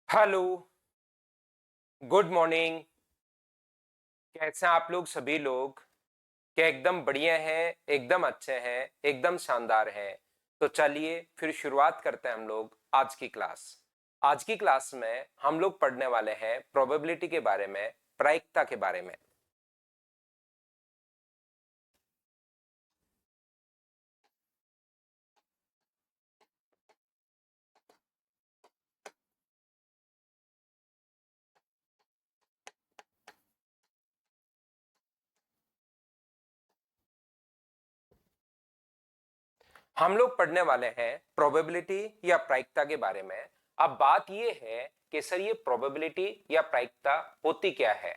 Hello, good morning. कैसे हैं आप लोग सभी लोग? क्या एकदम बढ़िया हैं, एकदम अच्छे हैं, एकदम शानदार हैं? तो चलिए फिर शुरुआत करते हैं हम लोग आज की क्लास। आज की क्लास में हम लोग पढ़ने वाले हैं प्रोबेबिलिटी के बारे में, प्रायिकता के बारे में। हम लोग पढ़ने वाले हैं प्रोबेबिलिटी या प्रायिकता के बारे में। अब बात यह है कि सर ये प्रोबेबिलिटी या प्रायिकता होती क्या है।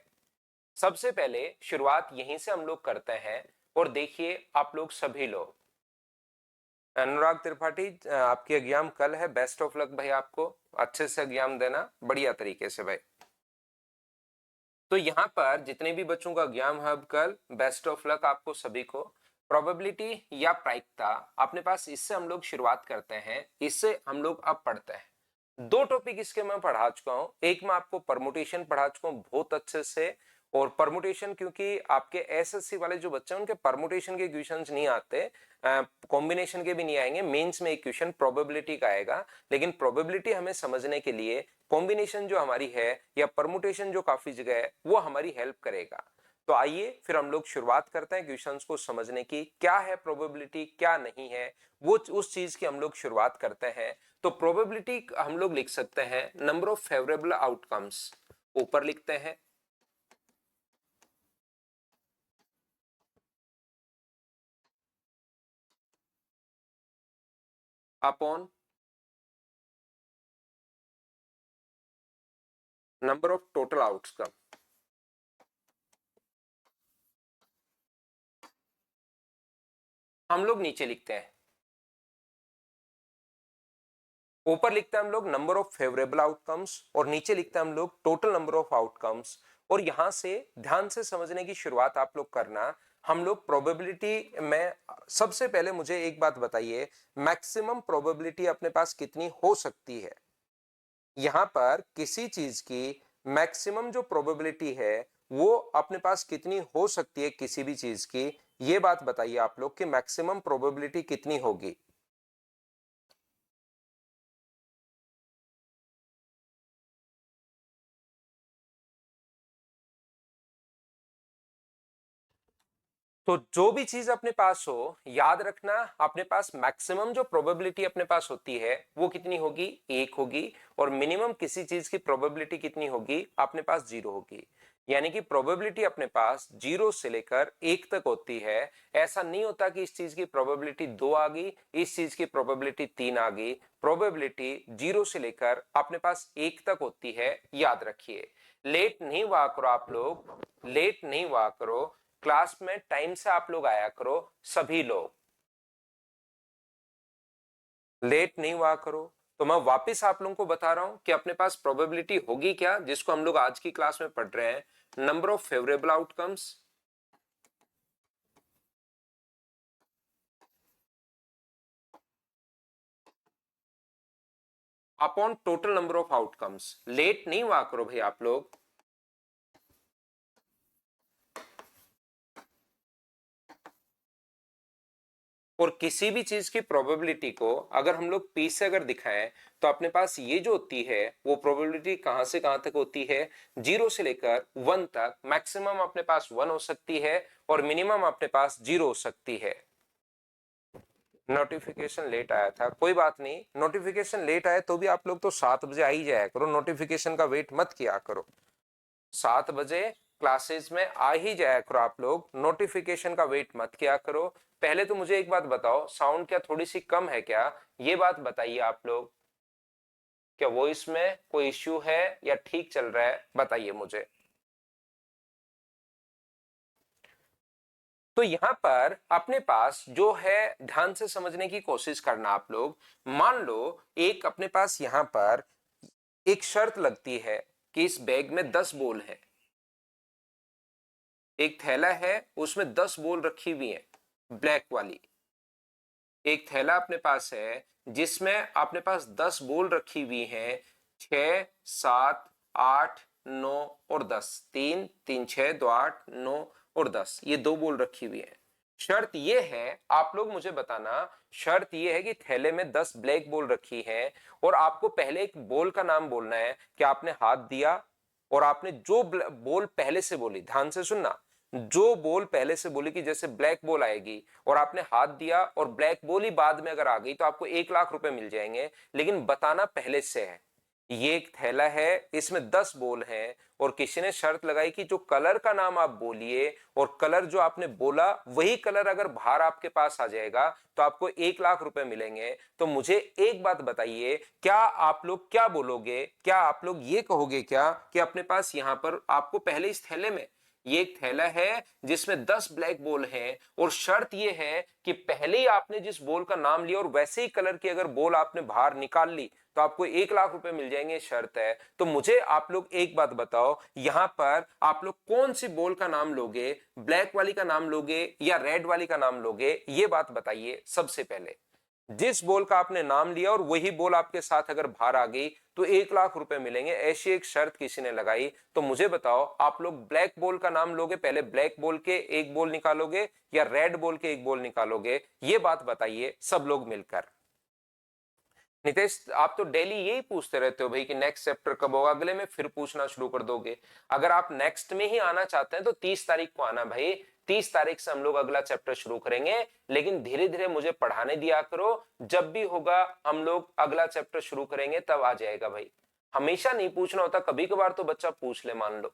सबसे पहले शुरुआत यहीं से हम लोग करते हैं। और देखिए आप लोग सभी लोग, अनुराग त्रिपाठी, आपकी एग्जाम कल है। बेस्ट ऑफ लक भाई, आपको अच्छे से एग्जाम देना बढ़िया तरीके से भाई। तो यहाँ पर जितने भी बच्चों का एग्जाम है अब कल, बेस्ट ऑफ लक आपको सभी को। प्रोबेबिलिटी या प्रायिकता अपने पास, इससे हम लोग शुरुआत करते हैं। इससे हम लोग अब पढ़ते हैं। दो टॉपिक इसके मैं पढ़ा चुका हूं। एक मैं आपको परमुटेशन पढ़ा चुका हूं बहुत अच्छे से। और परमुटेशन, क्योंकि आपके एसएससी वाले जो बच्चे हैं उनके परमुटेशन के क्वेश्चंस नहीं आते, कॉम्बिनेशन के भी नहीं आएंगे। मेंस में एक क्वेश्चन प्रोबेबिलिटी का आएगा, लेकिन प्रोबेबिलिटी हमें समझने के लिए कॉम्बिनेशन जो हमारी है या परमुटेशन जो काफी जगह है वो हमारी हेल्प करेगा। तो आइए फिर हम लोग शुरुआत करते हैं क्वेश्चंस को समझने की। क्या है प्रोबेबिलिटी, क्या नहीं है, वो उस चीज की हम लोग शुरुआत करते हैं। तो प्रोबेबिलिटी हम लोग लिख सकते हैं नंबर ऑफ फेवरेबल आउटकम्स। ऊपर लिखते हैं upon number of total outcome. हम लोग नीचे लिखते हैं, ऊपर लिखते हैं हम लोग नंबर ऑफ फेवरेबल आउटकम्स और नीचे लिखते हैं हम लोग टोटल नंबर ऑफ आउटकम्स। और यहां से ध्यान से समझने की शुरुआत आप लोग करना। हम लोग प्रोबेबिलिटी में सबसे पहले मुझे एक बात बताइए, मैक्सिमम प्रोबेबिलिटी अपने पास कितनी हो सकती है? यहां पर किसी चीज की मैक्सिमम जो प्रोबेबिलिटी है वो अपने पास कितनी हो सकती है, किसी भी चीज की, ये बात बताइए आप लोग कि मैक्सिमम प्रोबेबिलिटी कितनी होगी। तो जो भी चीज अपने पास हो, याद रखना अपने पास मैक्सिमम जो प्रोबेबिलिटी अपने पास होती है वो कितनी होगी? एक होगी। और मिनिमम किसी चीज की प्रोबेबिलिटी कितनी होगी? अपने पास जीरो होगी। यानी कि प्रोबेबिलिटी अपने पास जीरो से लेकर एक तक होती है। ऐसा नहीं होता कि इस चीज की प्रोबेबिलिटी दो आ गई, इस चीज की प्रोबेबिलिटी तीन आ गई। प्रोबेबिलिटी जीरो से लेकर अपने पास एक तक होती है, याद रखिए। लेट नहीं हुआ करो आप लोग, लेट नहीं हुआ करो। क्लास में टाइम से आप लोग आया करो सभी लोग, लेट नहीं हुआ करो। तो मैं वापस आप लोगों को बता रहा हूं कि अपने पास प्रोबेबिलिटी होगी क्या, जिसको हम लोग आज की क्लास में पढ़ रहे हैं, number of favourable outcomes upon total number of outcomes. Late नहीं हुआ करो भाई आप लोग। और किसी भी चीज की प्रोबेबिलिटी को अगर हम लोग पी से अगर दिखाएं, तो अपने पास ये जो होती है वो प्रोबेबिलिटी कहां से कहां तक होती है? जीरो से लेकर वन तक। मैक्सिमम अपने पास वन हो सकती है और मिनिमम अपने पास जीरो हो सकती है। नोटिफिकेशन लेट आया था, कोई बात नहीं। नोटिफिकेशन लेट आए तो भी आप लोग तो 7 बजे आ ही जाया करो, नोटिफिकेशन का वेट मत किया करो। 7 बजे क्लासेस में आ ही जाया करो आप लोग, नोटिफिकेशन का वेट मत किया करो। पहले तो मुझे एक बात बताओ, साउंड क्या थोड़ी सी कम है क्या? ये बात बताइए आप लोग। क्या वॉइस में कोई इश्यू है या ठीक चल रहा है? बताइए मुझे। तो यहां पर अपने पास जो है, ध्यान से समझने की कोशिश करना आप लोग। मान लो एक अपने पास यहां पर एक शर्त लगती है कि इस बैग में 10 बॉल है। एक थैला है, उसमें 10 बॉल रखी हुई है, ब्लैक वाली। एक थैला अपने पास है जिसमें अपने पास 10 बॉल रखी हुई हैं। 6, 7, 8, 9 और 10। 3, 3, 6, 2, 8, 9 और 10, ये 2 बॉल रखी हुई है। शर्त ये है, आप लोग मुझे बताना, शर्त ये है कि थैले में 10 ब्लैक बॉल रखी है और आपको पहले एक बॉल का नाम बोलना है कि आपने हाथ दिया और आपने जो बॉल पहले से बोली, ध्यान से सुनना, जो बॉल पहले से बोली कि जैसे ब्लैक बॉल आएगी और आपने हाथ दिया और ब्लैक बॉल ही बाद में अगर आ गई तो आपको 1 लाख रुपए मिल जाएंगे, लेकिन बताना पहले से है। ये एक थैला है, इसमें 10 बॉल हैं और किसी ने शर्त लगाई कि जो कलर का नाम आप बोलिए और कलर जो आपने बोला वही कलर अगर बाहर आपके पास आ जाएगा तो आपको 1 लाख रुपए मिलेंगे। तो मुझे एक बात बताइए, क्या आप लोग क्या बोलोगे? क्या आप लोग ये कहोगे क्या कि अपने पास यहां पर आपको पहले इस थैले में, ये एक थैला है जिसमें 10 ब्लैक बॉल हैं और शर्त ये है कि पहले ही आपने जिस बॉल का नाम लिया और वैसे ही कलर की अगर बॉल आपने बाहर निकाल ली तो आपको 1 लाख रुपए मिल जाएंगे, शर्त है। तो मुझे आप लोग एक बात बताओ, यहां पर आप लोग कौन सी बॉल का नाम लोगे? ब्लैक वाली का नाम लोगे या रेड वाली का नाम लोगे? ये बात बताइए सबसे पहले। जिस बॉल का आपने नाम लिया और वही बॉल आपके साथ अगर बाहर आ गई तो 1 लाख रुपए मिलेंगे, ऐसी एक शर्त किसी ने लगाई। तो मुझे बताओ, आप लोग ब्लैक बॉल का नाम लोगे, पहले ब्लैक बॉल के एक बॉल निकालोगे या रेड बॉल के एक बॉल निकालोगे? ये बात बताइए सब लोग मिलकर। नितेश, आप तो डेली यही पूछते रहते हो भाई कि नेक्स्ट चैप्टर कब होगा, अगले में फिर पूछना शुरू कर दोगे। अगर आप नेक्स्ट में ही आना चाहते हैं तो 30 तारीख को आना भाई। 30 तारीख से हम लोग अगला चैप्टर शुरू करेंगे, लेकिन धीरे धीरे मुझे पढ़ाने दिया करो। जब भी होगा हम लोग अगला चैप्टर शुरू करेंगे तब आ जाएगा भाई। हमेशा नहीं पूछना होता, कभी कभार तो बच्चा पूछ ले, मान लो।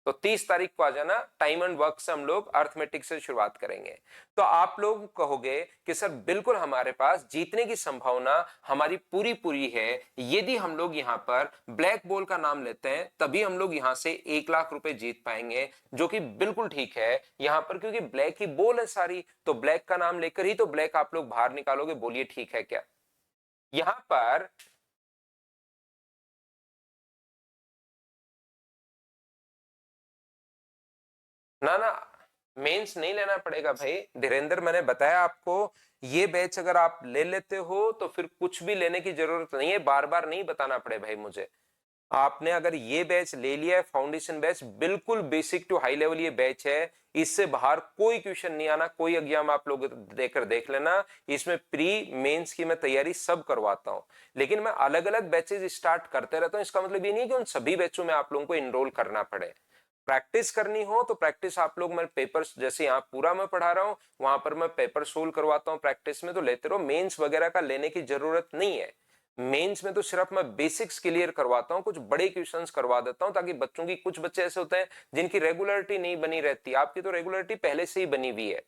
तो 30 तारीख को आ जाना। टाइम एंड वर्क से हम लोग अर्थमेटिक से शुरुआत करेंगे। तो आप लोग कहोगे कि सर बिल्कुल हमारे पास जीतने की संभावना हमारी पूरी पूरी है, यदि हम लोग यहाँ पर ब्लैक बॉल का नाम लेते हैं तभी हम लोग यहाँ से 1 लाख रुपए जीत पाएंगे, जो कि बिल्कुल ठीक है यहाँ पर, क्योंकि ब्लैक ही बॉल है सारी, तो ब्लैक का नाम लेकर ही तो ब्लैक आप लोग बाहर निकालोगे। बोलिए ठीक है क्या? यहाँ पर ना ना, मेंस नहीं लेना पड़ेगा भाई धीरेन्द्र, मैंने बताया आपको। ये बैच अगर आप ले लेते हो तो फिर कुछ भी लेने की जरूरत नहीं है, बार बार नहीं बताना पड़े भाई मुझे। आपने अगर ये बैच ले लिया है, फाउंडेशन बैच, बिल्कुल बेसिक टू हाई लेवल ये बैच है, इससे बाहर कोई क्वेश्चन नहीं आना, कोई एग्जाम आप लोग देकर देख लेना। इसमें प्री मेंस की मैं तैयारी सब करवाता हूं, लेकिन मैं अलग अलग बैचेज स्टार्ट करते रहता हूं। इसका मतलब ये नहीं है कि उन सभी बैचों में आप लोगों को इनरोल करना पड़े। प्रैक्टिस करनी हो तो प्रैक्टिस आप लोग, मैं पेपर्स जैसे यहाँ पूरा मैं पढ़ा रहा हूँ वहां पर मैं पेपर सोल्व करवाता हूँ, प्रैक्टिस में तो लेते रहो। मेंस वगैरह का लेने की जरूरत नहीं है। मेंस में तो सिर्फ मैं बेसिक्स क्लियर करवाता हूँ, कुछ बड़े क्वेश्चंस करवा देता हूँ, ताकि बच्चों की, कुछ बच्चे ऐसे होते हैं जिनकी रेगुलरिटी नहीं बनी रहती, आपकी तो रेगुलरिटी पहले से ही बनी हुई है।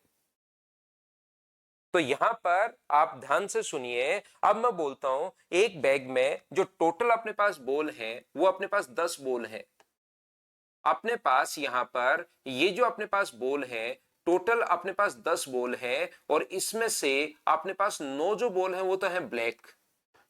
तो यहां पर आप ध्यान से सुनिए, अब मैं बोलता हूं, एक बैग में जो टोटल अपने पास बॉल है वो अपने पास 10 बॉल है। अपने पास यहां पर ये जो अपने पास बॉल है, टोटल अपने पास 10 बॉल है और इसमें से अपने पास 9 जो बॉल है वो तो है ब्लैक,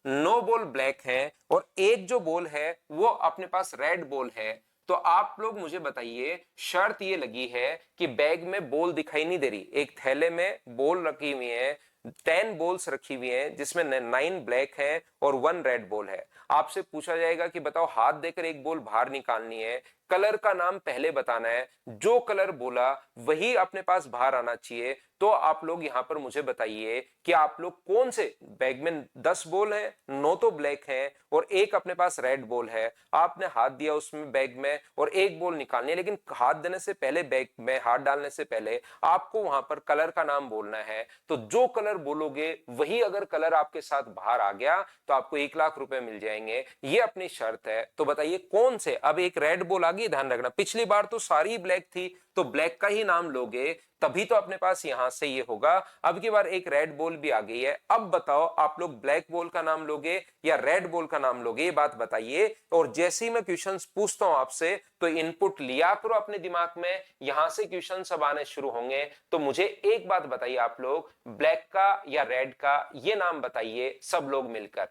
9 बॉल ब्लैक है और एक जो बॉल है वो अपने पास रेड बॉल है। तो आप लोग मुझे बताइए, शर्त ये लगी है कि बैग में बॉल दिखाई नहीं दे रही, एक थैले में बॉल रखी हुई है, 10 बॉल्स रखी हुई हैं जिसमें 9 ब्लैक है और 1 रेड बॉल है। आपसे पूछा जाएगा कि बताओ, हाथ देकर एक बॉल बाहर निकालनी है, कलर का नाम पहले बताना है, जो कलर बोला वही अपने पास बाहर आना चाहिए। तो आप लोग यहां पर मुझे बताइए कि आप लोग कौन से बैग में, 10 बॉल है, 9 तो ब्लैक है और एक अपने पास रेड बॉल है, आपने हाथ दिया उसमें बैग में और एक बॉल निकालनी है, लेकिन हाथ देने से पहले, बैग में हाथ डालने से पहले आपको वहां पर कलर का नाम बोलना है। तो जो कलर बोलोगे वही अगर कलर आपके साथ बाहर आ गया तो आपको 1 लाख रुपए मिल जाएंगे, ये अपनी शर्त है। तो बताइए कौन से? अब एक रेड बॉल आ गई, ध्यान रखना, पिछली बार तो सारी ब्लैक थी तो ब्लैक का ही नाम लोगे तभी तो अपने पास यहां से ये होगा। अब की बार एक रेड बॉल भी आ गई है, अब बताओ आप लोग ब्लैक बॉल का नाम लोगे या रेड बॉल का नाम लोगे, ये बात बताइए। और जैसे ही मैं क्वेश्चंस पूछता हूं आपसे तो इनपुट लिया करो अपने दिमाग में, यहां से क्वेश्चन सब आने शुरू होंगे। तो मुझे एक बात बताइए, आप लोग ब्लैक का या रेड का ये नाम बताइए सब लोग मिलकर।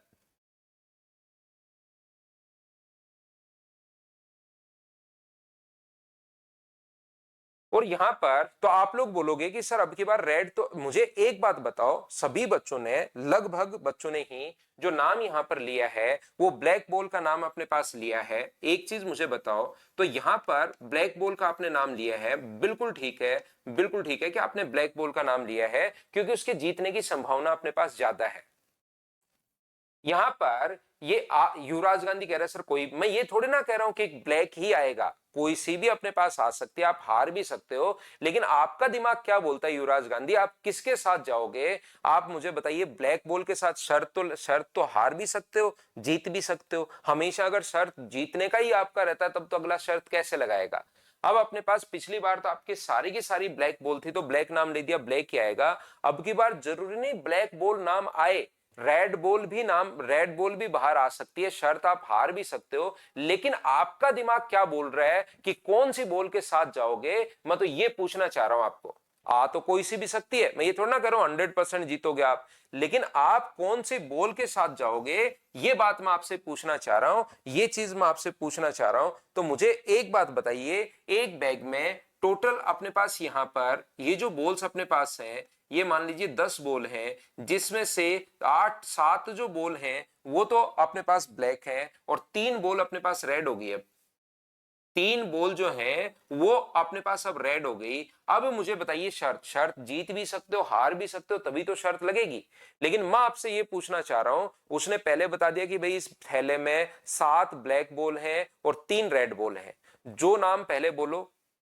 और यहां पर तो आप लोग बोलोगे कि सर अब की बार रेड, तो मुझे एक बात बताओ, सभी बच्चों ने, लगभग बच्चों ने ही जो नाम यहां पर लिया है वो ब्लैक बॉल का नाम अपने पास लिया है। एक चीज मुझे बताओ, तो यहां पर ब्लैक बॉल का आपने नाम लिया है, बिल्कुल ठीक है, बिल्कुल ठीक है कि आपने ब्लैक बॉल का नाम लिया है क्योंकि उसके जीतने की संभावना अपने पास ज्यादा है। यहां पर ये युवराज गांधी कह रहे हैं सर कोई, मैं ये थोड़ी ना कह रहा हूं कि ब्लैक ही आएगा, कोई सी भी अपने पास आ सकती है, आप हार भी सकते हो, लेकिन आपका दिमाग क्या बोलता है युवराज गांधी, आप किसके साथ जाओगे? आप मुझे बताइए, ब्लैक बॉल के साथ शर्त तो हार भी सकते हो, जीत भी सकते हो। हमेशा अगर शर्त जीतने का ही आपका रहता है तब तो अगला शर्त कैसे लगाएगा? अब अपने पास पिछली बार तो आपकी सारी की सारी ब्लैक बॉल थी तो ब्लैक नाम ले दिया, ब्लैक ही आएगा। अब की बार जरूरी नहीं ब्लैक बॉल नाम आए, रेड बॉल भी बाहर आ सकती है, शर्त आप हार भी सकते हो, लेकिन आपका दिमाग क्या बोल रहा है कि कौन सी बॉल के साथ जाओगे? मैं तो ये पूछना चाह रहा हूं आपको। आ तो कोई सी भी सकती है, मैं ये थोड़ा ना कह रहा हूं 100% जीतोगे आप, लेकिन आप कौन सी बॉल के साथ जाओगे ये बात मैं आपसे पूछना चाह रहा हूं, ये चीज मैं आपसे पूछना चाह रहा हूं। तो मुझे एक बात बताइए, एक बैग में टोटल अपने पास यहां पर ये जो बॉल्स अपने पास हैं, ये मान लीजिए 10 बॉल हैं, जिसमें से 8 7 जो बॉल हैं वो तो अपने पास ब्लैक है और 3 बॉल अपने पास रेड हो गई है। 3 बॉल जो है वो अपने पास अब रेड हो गई। अब मुझे बताइए, शर्त जीत भी सकते हो, हार भी सकते हो, तभी तो शर्त लगेगी। लेकिन मैं आपसे ये पूछना चाह रहा हूं, उसने पहले बता दिया कि भाई इस थैले में 7 ब्लैक बॉल हैं और 3 रेड बॉल हैं, जो नाम पहले बोलो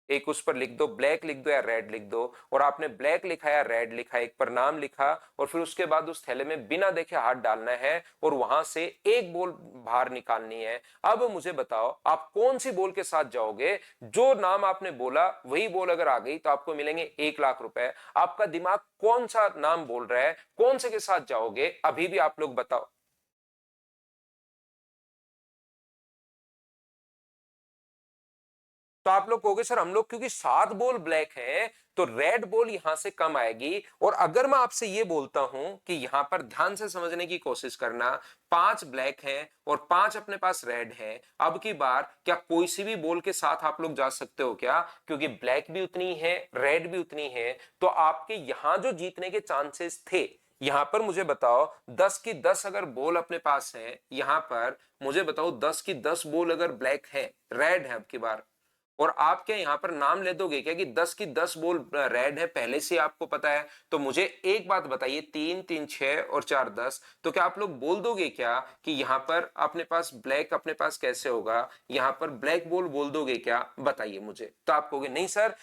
एक उस पर लिख दो, ब्लैक लिख दो या रेड लिख दो, और आपने ब्लैक लिखा या रेड लिखा, एक पर नाम लिखा, और फिर उसके बाद उस थैले में बिना देखे हाथ डालना है और वहां से एक बॉल बाहर निकालनी है। अब मुझे बताओ आप कौन सी बॉल के साथ जाओगे? जो नाम आपने बोला वही बॉल अगर आ गई तो आपको मिलेंगे 1 लाख रुपए। आपका दिमाग कौन सा नाम बोल रहा है, कौन से के साथ जाओगे अभी भी आप लोग बताओ। तो आप लोग कहोगे सर हम लोग क्योंकि 7 बॉल ब्लैक हैं तो रेड बॉल यहां से कम आएगी। और अगर मैं आपसे ये बोलता हूं कि यहां पर ध्यान से समझने की कोशिश करना, 5 ब्लैक हैं और 5 अपने पास रेड हैं, अब की बार क्या कोई सी भी बॉल के साथ आप लोग जा सकते हो क्या? क्योंकि ब्लैक भी उतनी है, रेड भी उतनी है, तो आपके यहां जो जीतने के चांसेस थे, यहां पर मुझे बताओ 10 की 10 अगर बॉल अपने पास है, यहां पर मुझे बताओ 10 की 10 बॉल अगर ब्लैक है, रेड है अब की बार, और आप क्या यहां पर नाम ले दोगे क्या कि 10 की 10 बॉल रेड है, पहले से आपको पता है? तो मुझे एक बात बताइए, 3 3 6 और 4 10, तो क्या आप लोग बोल दोगे क्या कि यहां पर अपने पास ब्लैक अपने पास कैसे होगा? यहां पर ब्लैक बॉल बोल दोगे क्या? बताइए मुझे। तो आप कहोगे नहीं सर,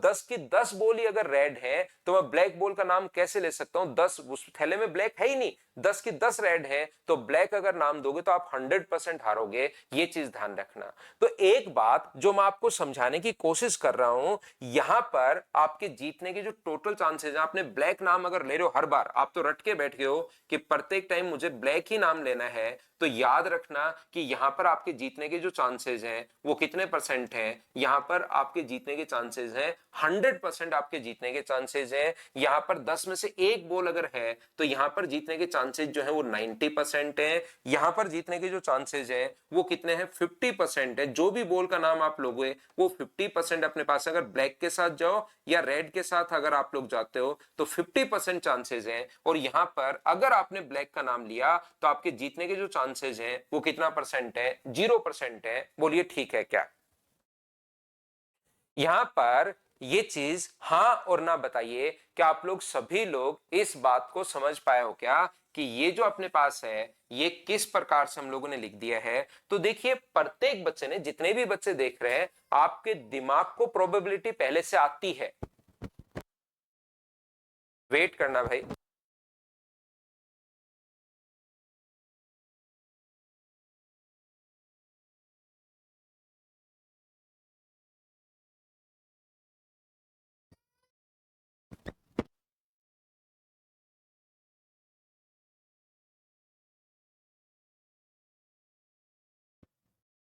10 की 10 बॉल ही अगर रेड है तो मैं ब्लैक बॉल का नाम कैसे ले सकता हूं? 10 उस थैले में ब्लैक है ही नहीं, 10 की 10 रेड है, तो ब्लैक अगर नाम दोगे तो आप 100% हारोगे, ये चीज ध्यान रखना। तो एक बात जो मैं आपको समझाने की कोशिश कर रहा हूं, यहां पर आपके जीतने के जो टोटल चांसेस हैं, आपने ब्लैक नाम अगर ले रहे हो हर बार, आप तो रट के बैठ गए हो कि प्रत्येक टाइम मुझे ब्लैक ही नाम लेना है, तो याद रखना कि यहां पर आपके जीतने के जो चांसेस हैं वो कितने परसेंट हैं? यहां पर आपके जीतने के चांसेस हैं 100%, आपके जीतने के चांसेस हैं। यहां पर 10 में से एक बॉल अगर है तो यहां पर जीतने के चांसेस जो है वो 90% है। यहां पर जीतने के जो चांसेस है वो कितने हैं? 50% है। जो भी बॉल का नाम आप लोगे वो 50% अपने पास, अगर ब्लैक के साथ जाओ या रेड के साथ अगर आप लोग जाते हो तो 50% चांसेस हैं। और यहां पर अगर आपने ब्लैक का नाम लिया तो आपके जीतने के जो चांसेस हैं वो कितना परसेंट है? 0% है। बोलिए ठीक है क्या? यहां पर ये चीज हाँ और ना बताइए कि आप लोग सभी लोग इस बात को समझ पाए हो क्या कि ये जो अपने पास है ये किस प्रकार से हम लोगों ने लिख दिया है? तो देखिए, प्रत्येक बच्चे ने, जितने भी बच्चे देख रहे हैं, आपके दिमाग को प्रोबेबिलिटी पहले से आती है। वेट करना भाई।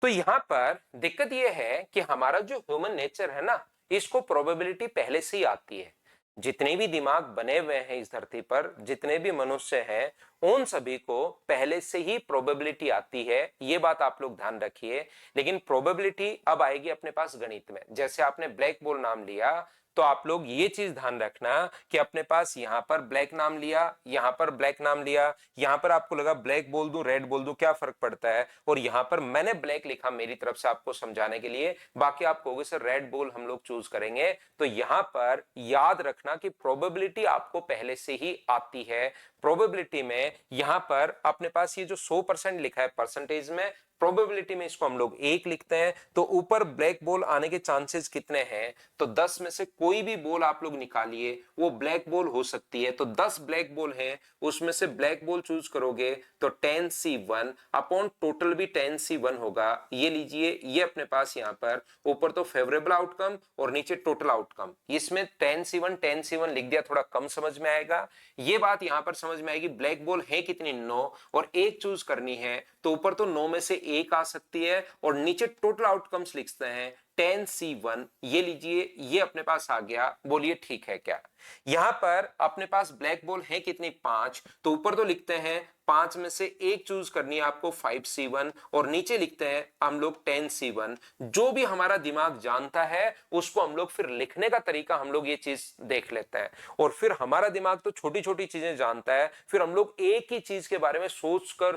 तो यहां पर दिक्कत यह है कि हमारा जो ह्यूमन नेचर है ना, इसको प्रोबेबिलिटी पहले से ही आती है। जितने भी दिमाग बने हुए हैं इस धरती पर, जितने भी मनुष्य हैं, उन सभी को पहले से ही प्रोबेबिलिटी आती है, ये बात आप लोग ध्यान रखिए। लेकिन प्रोबेबिलिटी अब आएगी अपने पास गणित में। जैसे आपने ब्लैक बोल नाम लिया, तो आप लोग ये चीज ध्यान रखना कि अपने पास यहां पर ब्लैक नाम लिया, यहां पर ब्लैक नाम लिया, यहां पर आपको लगा ब्लैक बोल दूं रेड बोल दूं क्या फर्क पड़ता है, और यहां पर मैंने ब्लैक लिखा मेरी तरफ से आपको समझाने के लिए, बाकी आप कहोगे सर रेड बोल हम लोग चूज करेंगे। तो यहां पर याद रखना कि प्रोबेबिलिटी आपको पहले से ही आती है। प्रोबेबिलिटी में यहां पर अपने पास ये जो 100% लिखा है परसेंटेज में, प्रोबेबिलिटी में इसको हम लोग 1 लिखते हैं। तो ऊपर ब्लैक बॉल आने के चांसेस कितने हैं, तो 10 में से कोई भी बॉल आप लोग निकालिए वो ब्लैक बॉल हो सकती है। तो 10 ब्लैक बॉल है, उसमें से ब्लैक बॉल चूज करोगे तो 10C1 अपॉन टोटल भी 10C1 होगा। ये लीजिए, ये अपने पास यहां पर ऊपर तो फेवरेबल आउटकम और नीचे टोटल आउटकम, इसमें 10C1 लिख दिया, थोड़ा कम समझ में आएगा। ये बात यहां पर समझ में आएगी, ब्लैक बॉल है कितनी 9 और 1 चूज करनी है, तो ऊपर तो 9 में से 1 आ सकती है और नीचे टोटल आउटकम्स लिखते हैं 10C1। ये लीजिए, ये अपने पास आ गया। बोलिए ठीक है क्या? यहां पर अपने पास ब्लैक बॉल है कितनी 5, तो ऊपर तो लिखते हैं 5 में से 1 चूज करनी है आपको 5C1 और नीचे लिखते हैं हम लोग 10C1। जो भी हमारा दिमाग जानता है उसको हम लोग फिर लिखने का तरीका हम लोग ये चीज देख लेते हैं, और फिर हमारा दिमाग तो छोटी छोटी चीजें जानता है, फिर हम लोग एक ही चीज के बारे में सोचकर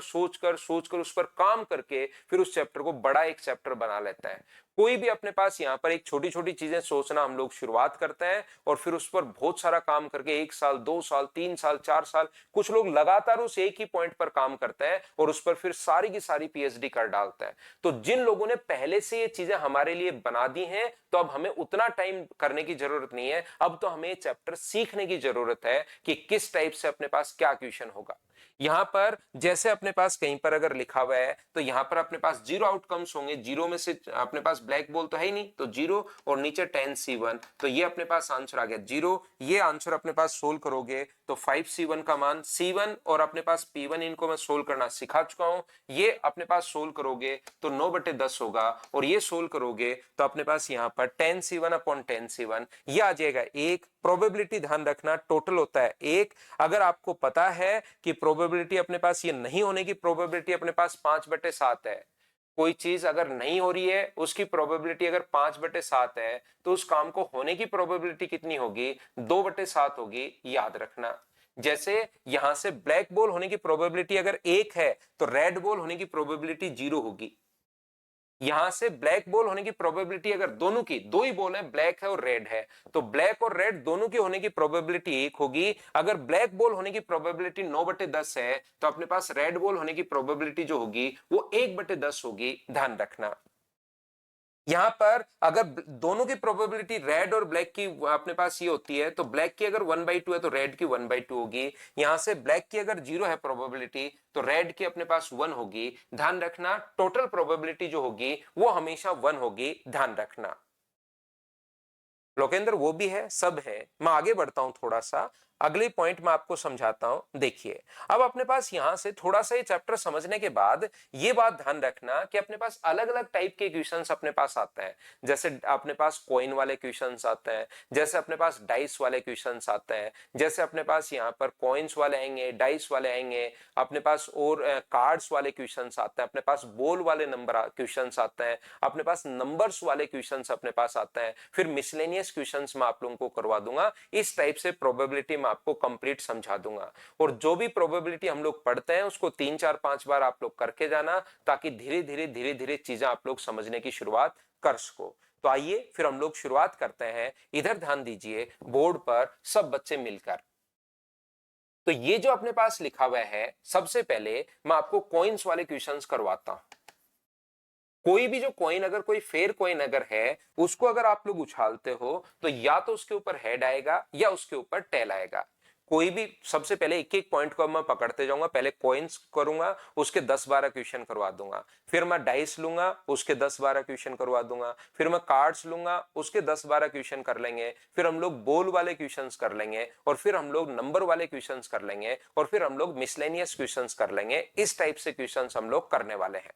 उस पर काम करके फिर उस चैप्टर को बड़ा एक चैप्टर बना लेता है। कोई भी अपने पास यहां पर एक छोटी छोटी चीजें सोचना हम लोग शुरुआत करते हैं और फिर उस पर बहुत सारा काम करके 1 साल 2 साल 3 साल 4 साल, कुछ लोग लगातार उस एक ही पॉइंट पर काम करते हैं और उस पर फिर सारी की सारी पीएचडी कर डालते हैं। तो जिन लोगों ने पहले से ये चीजें हमारे लिए बना दी हैं, तो अब हमें उतना टाइम करने की जरूरत नहीं है, अब तो हमें चैप्टर सीखने की जरूरत है कि किस टाइप से अपने पास क्या क्वेश्चन होगा। यहां पर जैसे अपने पास कहीं पर अगर लिखा हुआ है तो यहां पर अपने पास 0 आउटकम्स होंगे, 0 में से अपने पास ब्लैक बॉल तो है ही नहीं, तो 0 और नीचे 10C1, तो ये अपने पास आंसर आ गया 0। ये आंसर अपने पास सोल्व करोगे तो 5C1 का मान C1 और अपने पास P1 इनको मैं सोल्व करना सिखा चुका हूं, ये अपने पास सोल्व करोगे तो 9/10 होगा, और ये सोल्व करोगे तो अपने पास यहां पर 10C1 अपॉन 10C1 ये आ जाएगा 1। प्रोबेबिलिटी ध्यान रखना टोटल होता है 1। अगर आपको पता है कि प्रोबेबिलिटी अपने पास ये नहीं होने की प्रोबेबिलिटी अपने पास 5/7 है, कोई चीज अगर नहीं हो रही है उसकी प्रोबेबिलिटी अगर 5/7 है, तो उस काम को होने की प्रोबेबिलिटी कितनी होगी? 2/7 होगी, याद रखना। जैसे यहां से ब्लैक बॉल होने की प्रोबेबिलिटी अगर 1 है तो रेड बॉल होने की प्रोबेबिलिटी 0 होगी। यहां से ब्लैक बॉल होने की प्रोबेबिलिटी अगर दोनों की, दो ही बॉल है, ब्लैक है और रेड है, तो ब्लैक और रेड दोनों की होने की प्रोबेबिलिटी 1 होगी। अगर ब्लैक बॉल होने की प्रोबेबिलिटी 9/10 है, तो अपने पास रेड बॉल होने की प्रोबेबिलिटी जो होगी वो 1/10 होगी, ध्यान रखना। यहां पर अगर दोनों की प्रोबेबिलिटी रेड और ब्लैक की अपने पास ये होती है, तो ब्लैक की अगर 1/2 है तो रेड की 1/2 होगी। यहां से ब्लैक की अगर 0 है प्रोबेबिलिटी तो रेड की अपने पास 1 होगी। ध्यान रखना टोटल प्रोबेबिलिटी जो होगी वो हमेशा 1 होगी, ध्यान रखना। लोकेंद्र वो भी है, सब है। मैं आगे बढ़ता हूं थोड़ा सा, अगले पॉइंट में आपको समझाता हूं। देखिए, अब अपने पास यहां से थोड़ा सा ये चैप्टर समझने के बाद ये बात ध्यान रखना कि अपने पास अलग अलग टाइप के क्वेश्चंस अपने पास आते हैं। जैसे अपने पास कॉइन वाले क्वेश्चंस आते हैं, जैसे अपने पास डाइस वाले क्वेश्चंस आते हैं, जैसे अपने पास यहाँ पर कॉइन्स वाले आएंगे, डाइस वाले आएंगे, अपने पास और कार्ड्स वाले क्वेश्चंस आते हैं, अपने पास बॉल वाले नंबर क्वेश्चंस आते हैं, अपने पास नंबर्स वाले क्वेश्चंस अपने पास आते हैं, फिर मिसलेनियस क्वेश्चंस मैं आप लोगों को करवा दूंगा। इस टाइप से प्रोबेबिलिटी मैं आपको कंप्लीट समझा दूंगा, और जो भी प्रोबेबिलिटी हम लोग पढ़ते हैं उसको 3 4 5 बार आप लोग करके जाना, ताकि धीरे धीरे चीजें आप लोग समझने की शुरुआत कर सको। तो आइए फिर हम लोग शुरुआत करते हैं। इधर ध्यान दीजिए बोर्ड पर सब बच्चे मिलकर। तो ये जो अपने पास लिखा हुआ है, सबसे पहले मैं आपको कॉइन्स वाले क्वेश्चंस करवाता हूं। कोई भी जो कॉइन, अगर कोई फेयर कॉइन अगर है, उसको अगर आप लोग उछालते हो तो या तो उसके ऊपर हेड आएगा या उसके ऊपर टेल आएगा। कोई भी, सबसे पहले एक एक पॉइंट को मैं पकड़ते जाऊंगा। पहले कॉइन्स करूंगा, उसके 10-12 क्वेश्चन करवा दूंगा। फिर मैं डाइस लूंगा, उसके 10-12 क्वेश्चन करवा दूंगा। फिर मैं कार्ड्स लूंगा, उसके 10-12 क्वेश्चन कर लेंगे। फिर हम लोग बोल वाले क्वेश्चंस कर लेंगे, और फिर हम लोग नंबर वाले क्वेश्चंस कर लेंगे, और फिर हम लोग मिसलेनियस क्वेश्चंस कर लेंगे। इस टाइप से क्वेश्चंस हम लोग करने वाले हैं।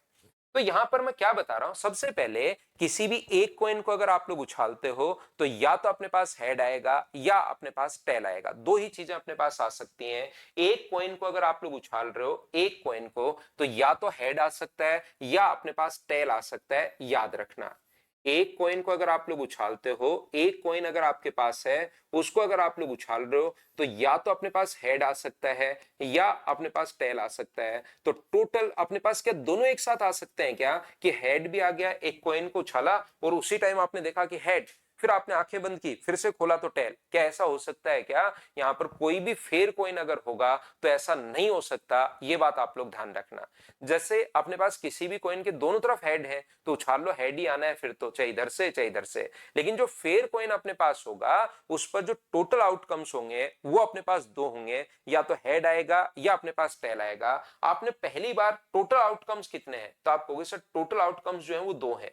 तो यहां पर मैं क्या बता रहा हूं, सबसे पहले किसी भी एक कॉइन को अगर आप लोग उछालते हो तो या तो अपने पास हेड आएगा या अपने पास टेल आएगा, दो ही चीजें अपने पास आ सकती हैं। एक कॉइन को अगर आप लोग उछाल रहे हो, एक कॉइन को, तो या तो हेड आ सकता है या अपने पास टेल आ सकता है, याद रखना। एक कॉइन को अगर आप लोग उछालते हो, एक कॉइन अगर आपके पास है, उसको अगर आप लोग उछाल रहे हो तो या तो अपने पास हेड आ सकता है या अपने पास टेल आ सकता है। तो टोटल अपने पास क्या दोनों एक साथ आ सकते हैं क्या, कि हेड भी आ गया, एक कॉइन को उछाला और उसी टाइम आपने देखा कि हेड, फिर आपने आंखें बंद की, फिर से खोला तो टेल, क्या ऐसा हो सकता है क्या? यहां पर कोई भी फेयर कॉइन अगर होगा तो ऐसा नहीं हो सकता, ये बात आप लोग ध्यान रखना। जैसे अपने पास किसी भी कॉइन के दोनों तरफ हेड है तो उछाल लो, हेड ही आना है फिर तो, चाहे इधर से चाहे इधर से। लेकिन जो फेयर कॉइन अपने पास होगा उस पर जो टोटल आउटकम्स होंगे वो अपने पास दो होंगे, या तो हेड आएगा या अपने पास टेल आएगा। आपने पहली बार टोटल आउटकम्स कितने हैं तो आप कहोगे सर टोटल आउटकम्स जो है वो दो हैं।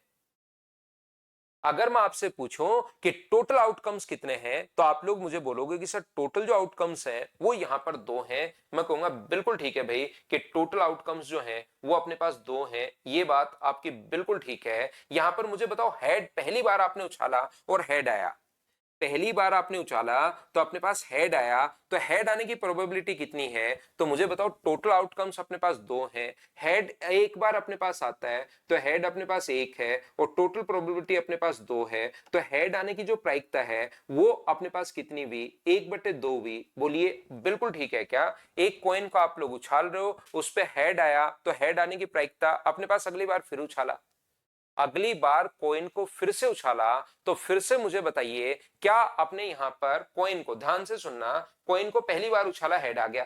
अगर मैं आपसे पूछूं कि टोटल आउटकम्स कितने हैं तो आप लोग मुझे बोलोगे कि सर टोटल जो आउटकम्स हैं वो यहां पर दो हैं। मैं कहूंगा बिल्कुल ठीक है भाई कि टोटल आउटकम्स जो हैं वो अपने पास दो हैं, ये बात आपकी बिल्कुल ठीक है। यहां पर मुझे बताओ, हेड पहली बार आपने उछाला और हेड आया, पहली बार आपने उछाला तो अपने पास हेड आया, तो हेड आने की प्रोबेबिलिटी कितनी है? तो मुझे बताओ, टोटल आउटकम्स अपने पास दो हैं, हेड एक बार अपने पास आता है तो हेड अपने पास एक है और टोटल प्रोबेबिलिटी अपने पास दो है, तो हेड आने की जो प्रायिकता है वो अपने पास कितनी हुई? 1/2 हुई। बोलिए बिल्कुल ठीक है क्या? एक कॉइन को आप लोग उछाल रहे हो, उस पे हेड आया तो हेड आने की प्रायिकता अपने पास, अगली बार फिर उछाला, अगली बार कॉइन को फिर से उछाला, तो फिर से मुझे बताइए क्या आपने यहां पर कॉइन को, ध्यान से सुनना, कॉइन को पहली बार उछाला हेड आ गया,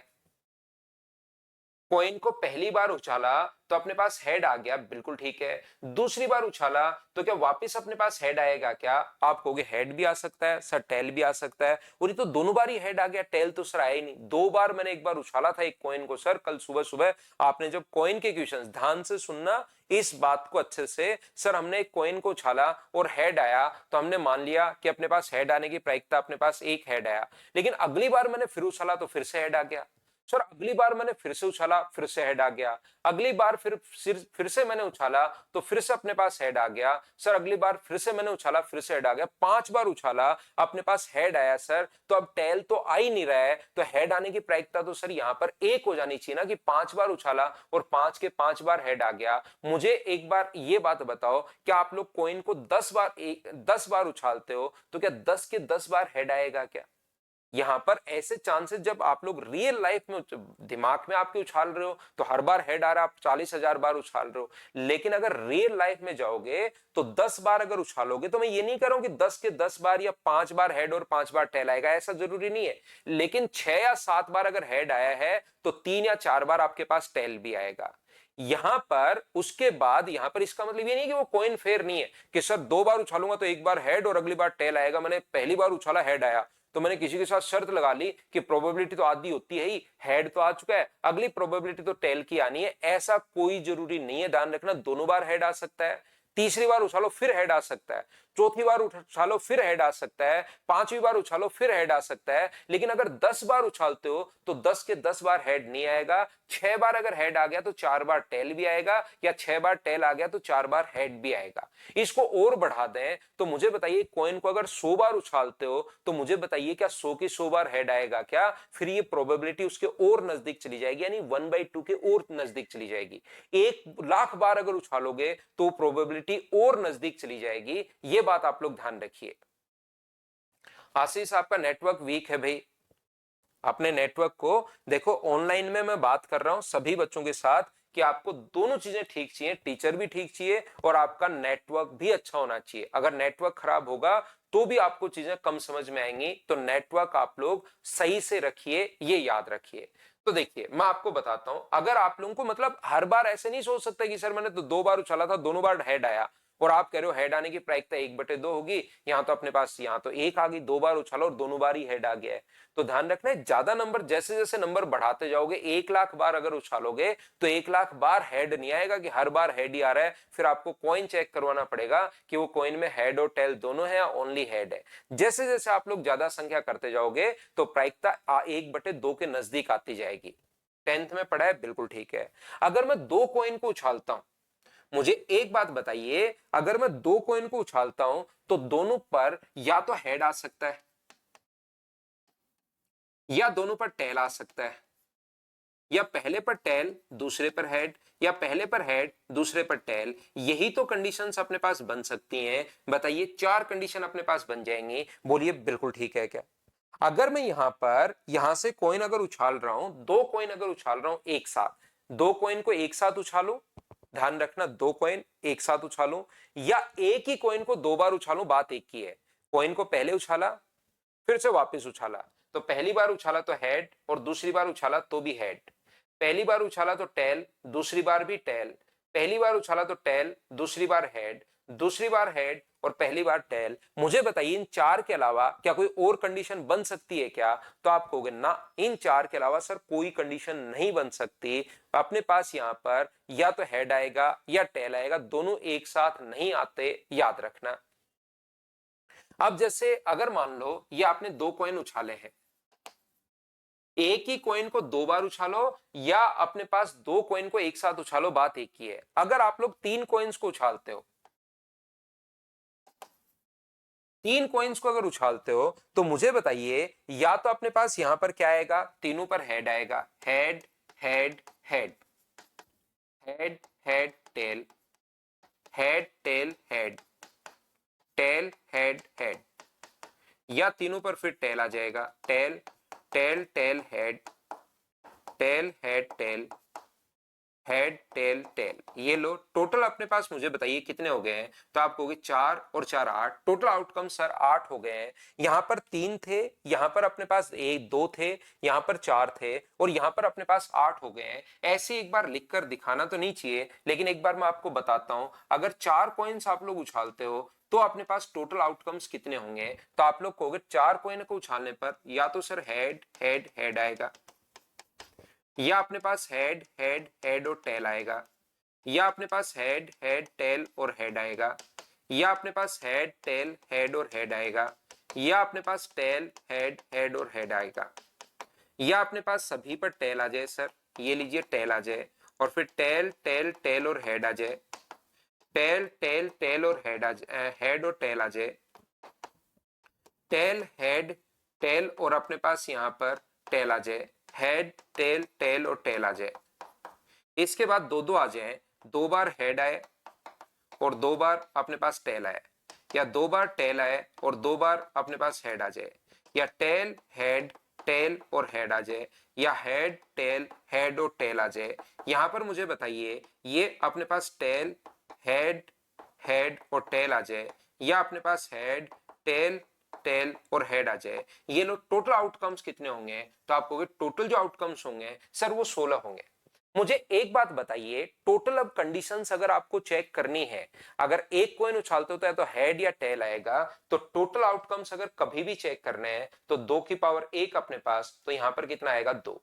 कॉइन को पहली बार उछाला तो अपने पास हेड आ गया, बिल्कुल ठीक है। दूसरी बार उछाला तो क्या वापस अपने पास हेड आएगा क्या? आप कहोगे हेड भी आ सकता है सर, टेल भी आ सकता है, और ये तो दोनों बार ही हेड आ गया, टेल तो सर आया ही नहीं। दो बार मैंने एक बार उछाला था एक कॉइन को सर, कल सुबह सुबह आपने जब कॉइन के क्वेश्चंस, ध्यान से सुनना इस बात को अच्छे से, सर हमने एक कॉइन को उछाला और हेड आया तो हमने मान लिया कि अपने पास हेड आने की प्रायिकता, अपने पास एक हेड आया। लेकिन अगली बार मैंने फिर उछाला तो फिर से हेड आ गया, सर अगली बार मैंने फिर से उछाला फिर से हेड आ गया, अगली बार फिर से मैंने उछाला तो फिर से अपने पास हेड आ गया, सर अगली बार फिर से मैंने उछाला फिर से हेड आ गया, 5 बार उछाला अपने पास हेड आया सर, तो अब टेल तो आ ही नहीं रहा है, तो हेड आने की प्रायिकता तो सर यहां पर एक हो जानी चाहिए ना, कि 5 बार उछाला और 5 के 5 बार हेड आ गया। मुझे एक बार ये बात बताओ, क्या आप लोग कॉइन को 10 बार उछालते हो तो क्या 10 के 10 बार हेड आएगा क्या? यहां पर ऐसे चांसेस, जब आप लोग रियल लाइफ में दिमाग में आपके उछाल रहे हो तो हर बार हेड आ रहा है, आप 40,000 बार उछाल रहे हो, लेकिन अगर रियल लाइफ में जाओगे तो 10 बार अगर उछालोगे, तो मैं ये नहीं कह रहा हूं कि 10 के 10 बार या 5 बार हेड और 5 बार टेल आएगा, ऐसा जरूरी नहीं है। लेकिन 6 या 7 बार अगर हेड आया है तो 3 या 4 बार आपके पास टेल भी आएगा। यहां पर उसके बाद, यहां पर इसका मतलब ये नहीं कि वो कॉइन फेयर नहीं है कि सर 2 बार उछालूंगा तो एक बार हेड और अगली बार टेल आएगा, मैंने पहली बार उछाला हेड आया तो मैंने किसी के साथ शर्त लगा ली कि प्रोबेबिलिटी तो आधी होती है ही, हेड तो आ चुका है, अगली प्रोबेबिलिटी तो टेल की आनी है, ऐसा कोई जरूरी नहीं है। ध्यान रखना, दोनों बार हेड आ सकता है, तीसरी बार उछालो फिर हेड आ सकता है, चौथी बार उछालो फिर हेड आ सकता है, 5वीं बार उछालो फिर हेड आ सकता है। लेकिन अगर 10 बार उछालते हो तो 10 के 10 बार हेड नहीं आएगा। 6 बार अगर हेड आ गया तो 4 बार टेल भी आएगा, या 6 बार टेल आ गया तो 4 बार हेड भी आएगा। इसको और बढ़ा दें तो मुझे बताइए, कॉइन को अगर 100 बार उछालते हो तो मुझे बताइए क्या 100 के 100 बार हेड आएगा क्या? फिर ये प्रोबेबिलिटी उसके और नजदीक चली जाएगी, यानी 1/2 के और नजदीक चली जाएगी। 1,00,000 बार अगर उछालोगे तो प्रोबेबिलिटी और नजदीक चली जाएगी, ये बात आप लोग ध्यान रखिए। आशीष, आपका नेटवर्क वीक है भाई, अपने नेटवर्क को देखो। ऑनलाइन में मैं बात कर रहा हूं सभी बच्चों के साथ कि आपको दोनों चीजें ठीक चाहिए, टीचर भी ठीक चाहिए और आपका नेटवर्क भी अच्छा होना चाहिए। अगर नेटवर्क खराब होगा तो भी आपको चीजें कम समझ में आएंगी, तो नेटवर्क आप लोग सही से रखिए, ये याद रखिए। तो देखिए मैं आपको बताता हूं, अगर आप लोगों को मतलब हर बार ऐसे नहीं सोच सकते कि सर मैंने तो 2 बार उछाला था, दोनों बार हेड आया, और आप कह रहे हो हेड आने की प्रायिकता 1/2 होगी, यहां तो अपने पास यहां तो एक आ गई, 2 बार उछाला और दोनों बार ही हेड आ गया है। तो ध्यान रखना है, ज्यादा नंबर, जैसे जैसे नंबर बढ़ाते जाओगे, 1,00,000 बार अगर उछालोगे तो 1,00,000 बार हेड नहीं आएगा कि हर बार हेड ही आ रहा है, फिर आपको कॉइन चेक करवाना पड़ेगा कि वो कॉइन में हेड और टेल दोनों है या ओनली हेड है। जैसे जैसे आप लोग ज्यादा संख्या करते जाओगे तो प्रायिकता 1/2 के नजदीक आती जाएगी। 10th में पढ़ा है, बिल्कुल ठीक है। अगर मैं 2 कॉइन को उछालता हूं, मुझे एक बात बताइए, अगर मैं दो कॉइन को उछालता हूं तो दोनों पर या तो हेड आ सकता है या दोनों पर टेल आ सकता है, या पहले पर टेल दूसरे पर हेड, या पहले पर हेड दूसरे पर टेल। यही तो कंडीशंस अपने पास बन सकती हैं। बताइए, चार कंडीशन अपने पास बन जाएंगी। बोलिए बिल्कुल ठीक है क्या? अगर मैं यहां से कॉइन अगर उछाल रहा हूं, दो कॉइन अगर उछाल रहा हूं एक साथ, दो कॉइन को एक साथ उछालूं, ध्यान रखना दो कॉइन एक साथ उछालूं, या एक ही कॉइन को दो बार उछालूं, बात एक ही है। कॉइन को पहले उछाला फिर से वापस उछाला, तो पहली बार उछाला तो हेड और दूसरी बार उछाला तो भी हेड, पहली बार उछाला तो टेल दूसरी बार भी टेल, पहली बार उछाला तो टेल दूसरी बार हेड, दूसरी बार हेड और पहली बार टेल। मुझे बताइए, इन चार के अलावा क्या कोई और कंडीशन बन सकती है क्या? तो आप कहोगे ना, इन चार के अलावा सर कोई कंडीशन नहीं बन सकती। अपने पास यहां पर या तो हेड आएगा या टेल आएगा, दोनों एक साथ नहीं आते, याद रखना। अब जैसे अगर मान लो ये आपने दो कॉइन उछाले हैं, एक ही कॉइन को दो बार उछालो या अपने पास दो कॉइन को एक साथ उछालो, बात एक ही है। अगर आप लोग तीन कॉइन्स को उछालते हो, तीन कॉइन्स को अगर उछालते हो तो मुझे बताइए, या तो अपने पास यहां पर क्या आएगा, तीनों पर हेड आएगा, head head head, head head tail, head tail head, tail head head, या तीनों पर फिर टेल आ जाएगा, tail tail tail head, tail head tail, head tail tail. ये लो टोटल अपने पास मुझे बताइए कितने हो गए हैं? तो आप कहोगे चार और चार आठ, टोटल आउटकम सर आठ हो गए हैं। यहां पर तीन थे, यहां पर अपने पास एक दो थे, यहां पर चार थे और यहां पर अपने पास आठ हो गए हैं। ऐसे एक बार लिखकर दिखाना तो नहीं चाहिए, लेकिन एक बार मैं आपको बताता हूं। अगर चार कॉइन्स आप लोग उछालते हो तो अपने पास टोटल आउटकम्स कितने होंगे? तो आप लोग कहोगे चार कॉइन को उछालने पर या तो सर हेड हेड हेड आएगा, या अपने पास हेड हेड हेड और टेल आएगा, या अपने पास हेड हेड टेल और हेड आएगा, या अपने पास हेड टेल हेड और हेड आएगा, या अपने पास टेल हेड हेड और हेड आएगा, या अपने पास सभी पर टेल आ जाए। सर ये लीजिए टेल आ जाए और फिर टेल टेल टेल और हेड आ जाए, टेल टेल टेल और हेड आ जाए, हेड और टेल आ जाए, टेल हेड टेल और अपने पास यहां पर टेल आ जाए, हेड टेल टेल और टेल आ जाए। इसके बाद दो दो आ जाए, दो बार हेड आए और दो बार अपने पास टेल आए, या दो बार टेल आए और दो बार अपने पास हेड आ जाए, या टेल हेड टेल और हेड आ जाए, या हेड टेल हेड और टेल आ जाए। यहां पर मुझे बताइए, ये अपने पास टेल हेड हेड और टेल आ जाए, या अपने पास हेड टेल टेल और हेड आ जाए। ये लोग टोटल आउटकम्स कितने होंगे? तो आप कहोगे टोटल जो आउटकम्स होंगे सर वो 16 होंगे। मुझे एक बात बताइए, टोटल अब कंडीशंस अगर आपको चेक करनी है, अगर एक कॉइन उछालते होता है तो हेड या टेल आएगा, तो टोटल आउटकम्स अगर कभी भी चेक करने हैं तो दो की पावर एक अपने पास, तो यहां पर कितना आएगा? दो।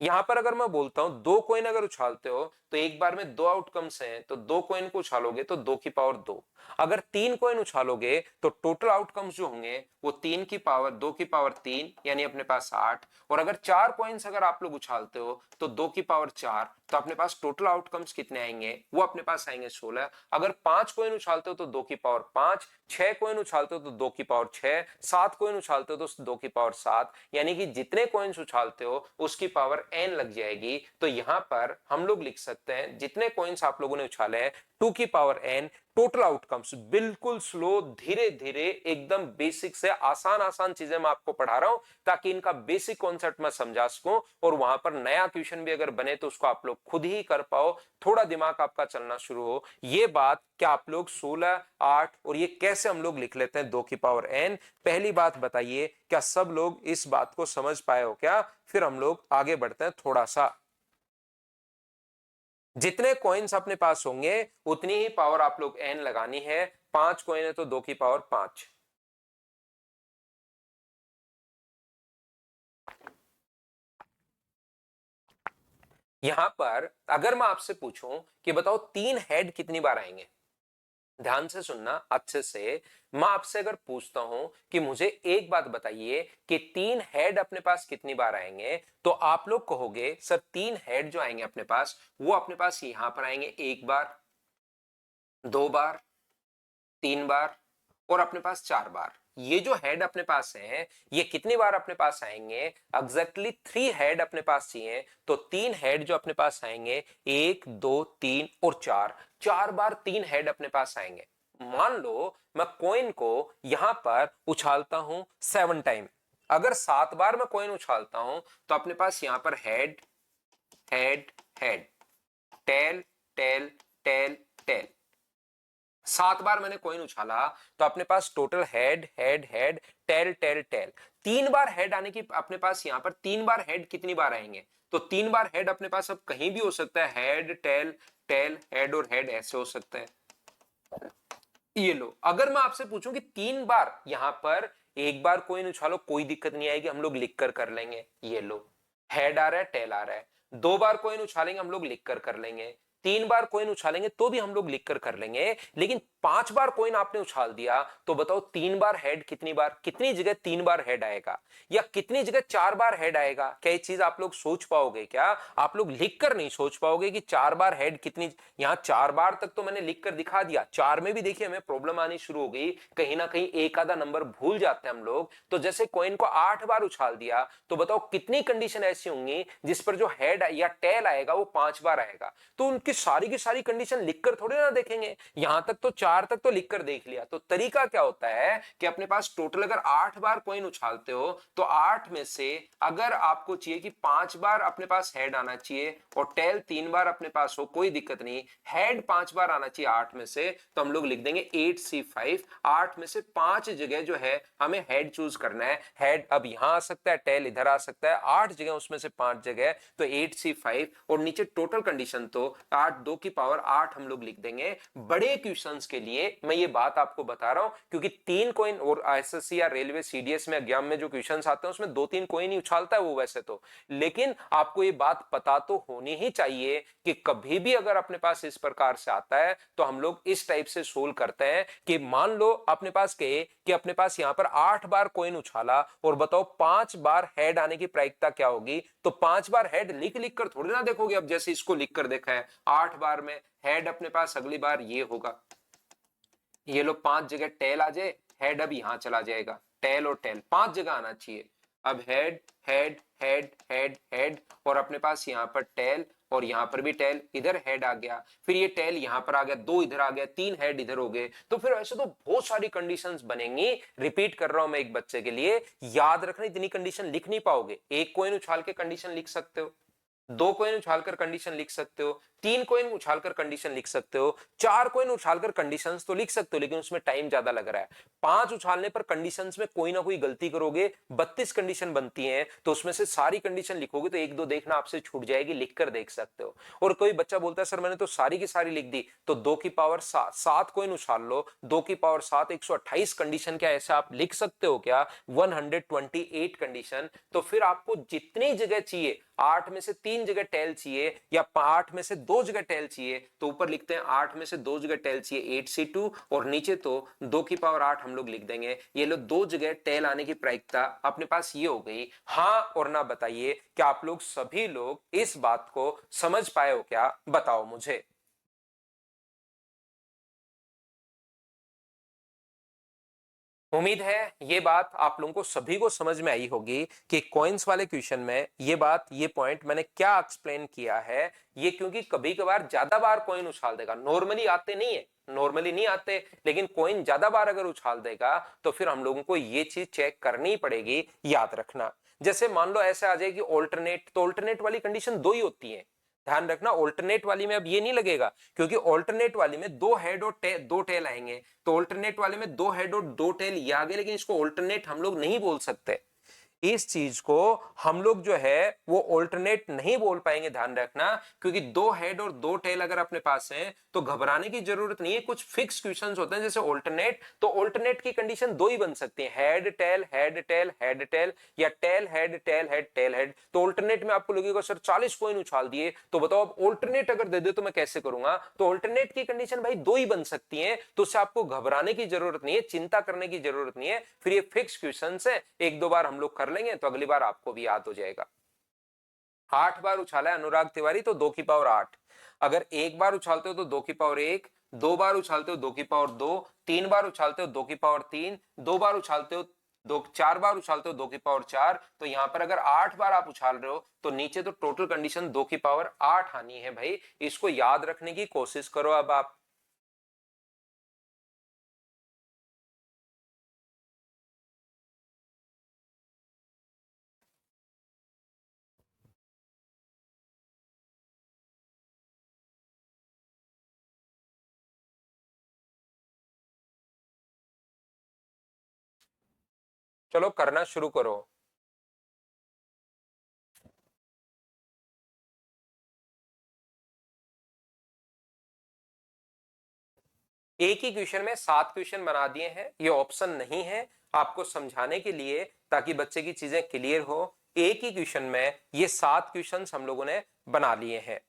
यहां पर अगर मैं बोलता हूं दो कॉइन अगर उछालते हो तो एक बार में दो आउटकम्स हैं, तो दो कॉइन को उछालोगे तो दो की पावर दो। अगर तीन कॉइन उछालोगे तो टोटल आउटकम्स जो होंगे वो तीन की पावर दो की पावर तीन, यानी अपने पास आठ। और अगर चार कॉइन्स अगर आप लोग उछालते हो तो दो की पावर चार, तो अपने पास टोटल आउटकम्स कितने आएंगे? वो अपने पास आएंगे 16। अगर पांच कॉइन उछालते हो तो दो की पावर पांच, छह कॉइन उछालते हो तो दो की पावर छह, सात कॉइन उछालते हो तो दो की पावर सात, यानी कि जितने कॉइन्स उछालते हो उसकी पावर एन लग जाएगी। तो यहां पर हम लोग लिख सकते हैं जितने कॉइन्स आप लोगों ने उछाले हैं टू की पावर एन। टोटल आउटकम्स बिल्कुल स्लो, धीरे धीरे, एकदम बेसिक से आसान आसान चीजें मैं आपको पढ़ा रहा हूं ताकि इनका बेसिक कॉन्सेप्ट मैं समझा सकूं, और वहां पर नया क्वेश्चन भी अगर बने तो उसको आप लोग खुद ही कर पाओ, थोड़ा दिमाग आपका चलना शुरू हो। ये बात क्या आप लोग 16 8 और ये कैसे हम लोग लिख लेते हैं दो की पावर एन, पहली बात बताइए क्या सब लोग इस बात को समझ पाए हो क्या? फिर हम लोग आगे बढ़ते हैं थोड़ा सा। जितने कॉइन्स अपने पास होंगे उतनी ही पावर आप लोग एन लगानी है। पांच कॉइन है तो दो की पावर पांच। यहां पर अगर मैं आपसे पूछूं कि बताओ तीन हेड कितनी बार आएंगे, ध्यान से सुनना अच्छे से। मैं आपसे अगर पूछता हूं कि मुझे एक बात बताइए कि तीन हेड अपने पास कितनी बार आएंगे, तो आप लोग कहोगे सर तीन हेड जो आएंगे अपने पास वो अपने पास यहां पर आएंगे एक बार, 2 बार, 3 बार और अपने पास 4 बार। ये जो हेड अपने पास है, ये कितनी बार अपने पास आएंगे? एग्जैक्टली 3 हेड अपने पास चाहिए, तो 3 हेड जो अपने पास आएंगे, 1 2 3 और 4, 4 बार 3 हेड अपने पास आएंगे। मान लो मैं कॉइन को यहां पर उछालता हूं 7 टाइम। अगर 7 बार मैं कॉइन उछालता हूं तो अपने पास यहां पर head head head, tail tail tail tail, 7 बार मैंने कॉइन उछाला तो अपने पास total head head head, tail tail tail. 3 बार हेड आने की अपने पास यहां पर 3 बार हेड कितनी बार आएंगे? तो 3 बार हेड अपने पास अब कहीं भी हो सकता है, हेड टेल टेल हेड और हेड ऐसे हो सकते हैं। ये लो, अगर मैं आपसे पूछूं कि 3 बार यहां पर एक बार कॉइन उछालो, कोई दिक्कत नहीं आएगी, हम लोग लिख कर लेंगे। ये लो, हेड आ रहा है, टेल आ रहा है। 2 बार कॉइन उछालेंगे, हम लोग लिख कर लेंगे। 3 बार कॉइन उछालेंगे तो भी हम लोग लिख कर लेंगे। लेकिन 5 बार कॉइन आपने उछाल दिया तो बताओ 3 बार हेड कितनी बार, कितनी जगह 3 बार हेड आएगा या कितनी जगह 4 बार हेड आएगा? क्या ये चीज आप लोग सोच पाओगे? क्या आप लोग लिख कर नहीं सोच पाओगे कि 4 बार हेड कितनी? यहां 4 बार तक तो मैंने लिख कर दिखा दिया, 4 में भी देखिए हमें प्रॉब्लम आनी शुरू हो गई, कहीं ना कहीं एक आधा नंबर भूल जाते हैं हम लोग। तो जैसे कॉइन को 8 बार उछाल दिया तो बताओ कितनी कंडीशन ऐसी होंगी जिस पर जो हेड या टेल आएगा वो 5 बार आएगा? तो उनकी सारी की सारी कंडीशन लिखकर थोड़ी ना देखेंगे, यहां तक तो 4 तक तो लिखकर देख लिया। तो तरीका क्या होता है कि अपने पास टोटल अगर 8 बार कॉइन उछालते हो तो 8 में से अगर आपको चाहिए कि 5 बार अपने पास हेड आना चाहिए और टेल 3 बार अपने पास हो, कोई दिक्कत नहीं, हेड 5 बार आना चाहिए 8 में से, तो हम लोग लिख देंगे 8C5। 8 में से 5 जगह जो है हमें हेड चूज करना है। हेड अब यहां आ सकता है, टेल इधर आ सकता है, 8 जगह उसमें से 5 जगह, तो 8C5 और नीचे टोटल कंडीशन तो 8 2 की पावर 8 हम लोग लिख देंगे। बड़े क्वेश्चंस के लिए मैं ये बात आपको बता रहा हूं क्योंकि 3 कॉइन, और एसएससी या रेलवे सीडीएस में एग्जाम में जो क्वेश्चंस आते हैं उसमें 2-3 कॉइन ही उछालता है वो वैसे तो, लेकिन आपको ये बात पता तो होनी ही चाहिए कि कभी भी अगर अपने पास इस प्रकार से आता है तो हम लोग इस टाइप से सोल्व करते हैं कि मान लो अपने पास कहे कि अपने पास यहां पर 8 बार कॉइन उछाला और बताओ 5 बार हेड आने की प्रायिकता क्या होगी? तो 5 बार हेड लिख लिख कर थोड़ी ना देखोगे। अब जैसे इसको लिख कर देखा है, 8 बार में हेड अपने पास अगली बार ये होगा, ये लो 5 जगह टेल आ जाए, हेड अब यहां चला जाएगा, टेल और टेल 5 जगह आना चाहिए। अब head head head head head और अपने पास यहां पर टेल और यहां पर भी टेल, इधर हेड आ गया, फिर ये टेल यहां पर आ गया, 2 इधर आ गया, 3 हेड इधर हो गए। तो फिर ऐसे तो बहुत सारी कंडीशंस बनेंगी। रिपीट कर रहा हूं मैं एक बच्चे के लिए, याद रखना इतनी कंडीशन लिख नहीं पाओगे। एक कॉइन उछाल के कंडीशन लिख सकते हो, 2 कॉइन उछालकर कंडीशन लिख सकते हो, 3 कॉइन उछालकर कंडीशन लिख सकते हो, 4 कॉइन उछालकर कंडीशंस तो लिख सकते हो, लेकिन उसमें टाइम ज्यादा लग रहा है। 5 उछालने पर कंडीशंस में कोई ना कोई गलती करोगे, 32 कंडीशन बनती हैं, तो उसमें से सारी कंडीशन लिखोगे तो एक दो देखना आपसे छूट जाएगी, लिख कर देख सकते हो। और कोई बच्चा बोलता है सर मैंने तो सारी की सारी लिख दी, तो 2 की पावर 7 कॉइन उछाल लो, 2 की पावर 7 128 कंडीशन, क्या ऐसा आप लिख सकते हो क्या? 128 कंडीशन। तो फिर आपको जितनी जगह चाहिए, 8 में से 3 जगह टेल चाहिए या 8 में से 2 जगह टेल चाहिए, तो ऊपर लिखते हैं 8 में से 2 जगह टेल चाहिए 8C2, और नीचे तो 2 की पावर 8 हम लोग लिख देंगे। ये लो 2 जगह टेल आने की प्रायिकता अपने पास ये हो गई। हाँ और ना बताइए, क्या आप लोग सभी लोग इस बात को समझ पाए हो क्या? बताओ मुझे। उम्मीद है ये बात आप लोगों को सभी को समझ में आई होगी कि कॉइन्स वाले क्वेश्चन में ये बात, ये पॉइंट मैंने क्या एक्सप्लेन किया है। ये क्योंकि कभी कभार ज्यादा बार कॉइन उछाल देगा, नॉर्मली आते नहीं है, नॉर्मली नहीं आते, लेकिन कॉइन ज्यादा बार अगर उछाल देगा तो फिर हम लोगों को ये चीज चेक करनी पड़ेगी, याद रखना। जैसे मान लो ऐसे आ जाएगी ऑल्टरनेट, तो ऑल्टरनेट वाली कंडीशन 2 ही होती है, ध्यान रखना। ऑल्टरनेट वाली में अब ये नहीं लगेगा, क्योंकि ऑल्टरनेट वाली में 2 हेड और 2 टेल आएंगे, तो ऑल्टरनेट वाले में 2 हेड और 2 टेल ये आ गए, लेकिन इसको ऑल्टरनेट हम लोग नहीं बोल सकते। इस चीज को हम लोग जो है वो ऑल्टरनेट नहीं बोल पाएंगे, ध्यान रखना, क्योंकि 2 हेड और 2 टेल अगर अपने पास है तो घबराने की जरूरत नहीं है। कुछ फिक्स क्वेश्चंस होते हैं जैसे ऑल्टरनेट, तो ऑल्टरनेट की कंडीशन 2 ही बन सकती है, head tail head tail head tail, या tail head tail head tail head. तो ऑल्टरनेट में आपको लगेगा सर 40 कॉइन उछाल दिए, तो बताओ अब ऑल्टरनेट अगर दे दे तो मैं कैसे करूंगा? तो ऑल्टरनेट की कंडीशन भाई 2 ही बन सकती है, तो उससे आपको घबराने की जरूरत नहीं है, चिंता करने की जरूरत नहीं है। फिर ये फिक्स क्वेश्चन है, एक दो बार हम लोग कर लेंगे तो अगली बार आपको भी याद हो जाएगा। 8 बार उछाला है अनुराग तिवारी, तो 2 की पावर 8। अगर एक बार उछालते हो तो 2 की पावर 1, 2 बार उछालते हो 2 की पावर 2, 3 बार उछालते हो 2 की पावर 3, 2 बार उछालते हो 2, 4 बार उछालते हो 2 की पावर 4, तो यहां पर अगर 8 बार आप उछाल रहे हो तो नीचे तो टोटल कंडीशन 2 की पावर 8 आनी है भाई। इसको याद रखने की कोशिश करो अब आप। चलो करना शुरू करो। एक ही क्वेश्चन में 7 क्वेश्चन बना दिए हैं, ये ऑप्शन नहीं है, आपको समझाने के लिए ताकि बच्चे की चीजें क्लियर हो। एक ही क्वेश्चन में ये 7 क्वेश्चन हम लोगों ने बना लिए हैं।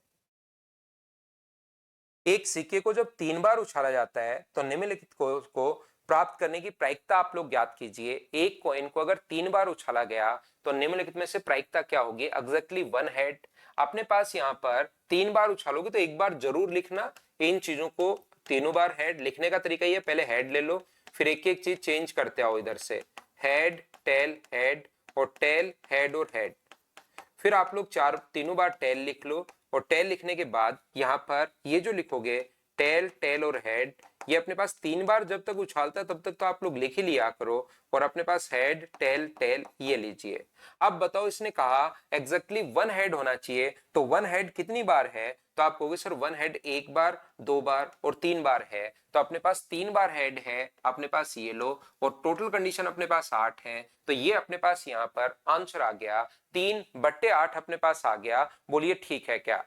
एक सिक्के को जब 3 बार उछाला जाता है तो निम्नलिखित को प्राप्त करने की प्रायिकता आप लोग ज्ञात कीजिए। एक कॉइन को अगर 3 बार उछाला गया तो निम्नलिखित में से प्रायिकता क्या होगी? Exactly 1 head. अपने पास यहाँ पर 3 बार उछालोगे तो एक बार जरूर लिखना इन चीजों को, तीनों बार हेड। लिखने का तरीका ये, पहले हेड ले लो, फिर एक एक चीज चेंज करते आओ इधर से, हेड टेल हेड और टेल हेड और हेड। फिर आप लोग तीनों बार टेल लिख लो, और टेल लिखने के बाद यहां पर ये जो लिखोगे टेल टेल और हेड, ये अपने पास 3 बार जब तक उछालता है तब तक तो आप लोग लिख ही लिया करो, और अपने पास हेड टेल टेल ये लीजिए। अब बताओ, इसने कहा एग्जैक्टली 1 हेड होना चाहिए, तो 1 हेड कितनी बार है? तो आप कहोगे सर 1 हेड 1 बार, 2 बार और 3 बार है, तो अपने पास 3 बार हेड है अपने पास, ये लो, और टोटल कंडीशन अपने पास 8 है, तो ये अपने पास यहाँ पर आंसर आ गया 3/8 अपने पास आ गया। बोलिए ठीक है क्या?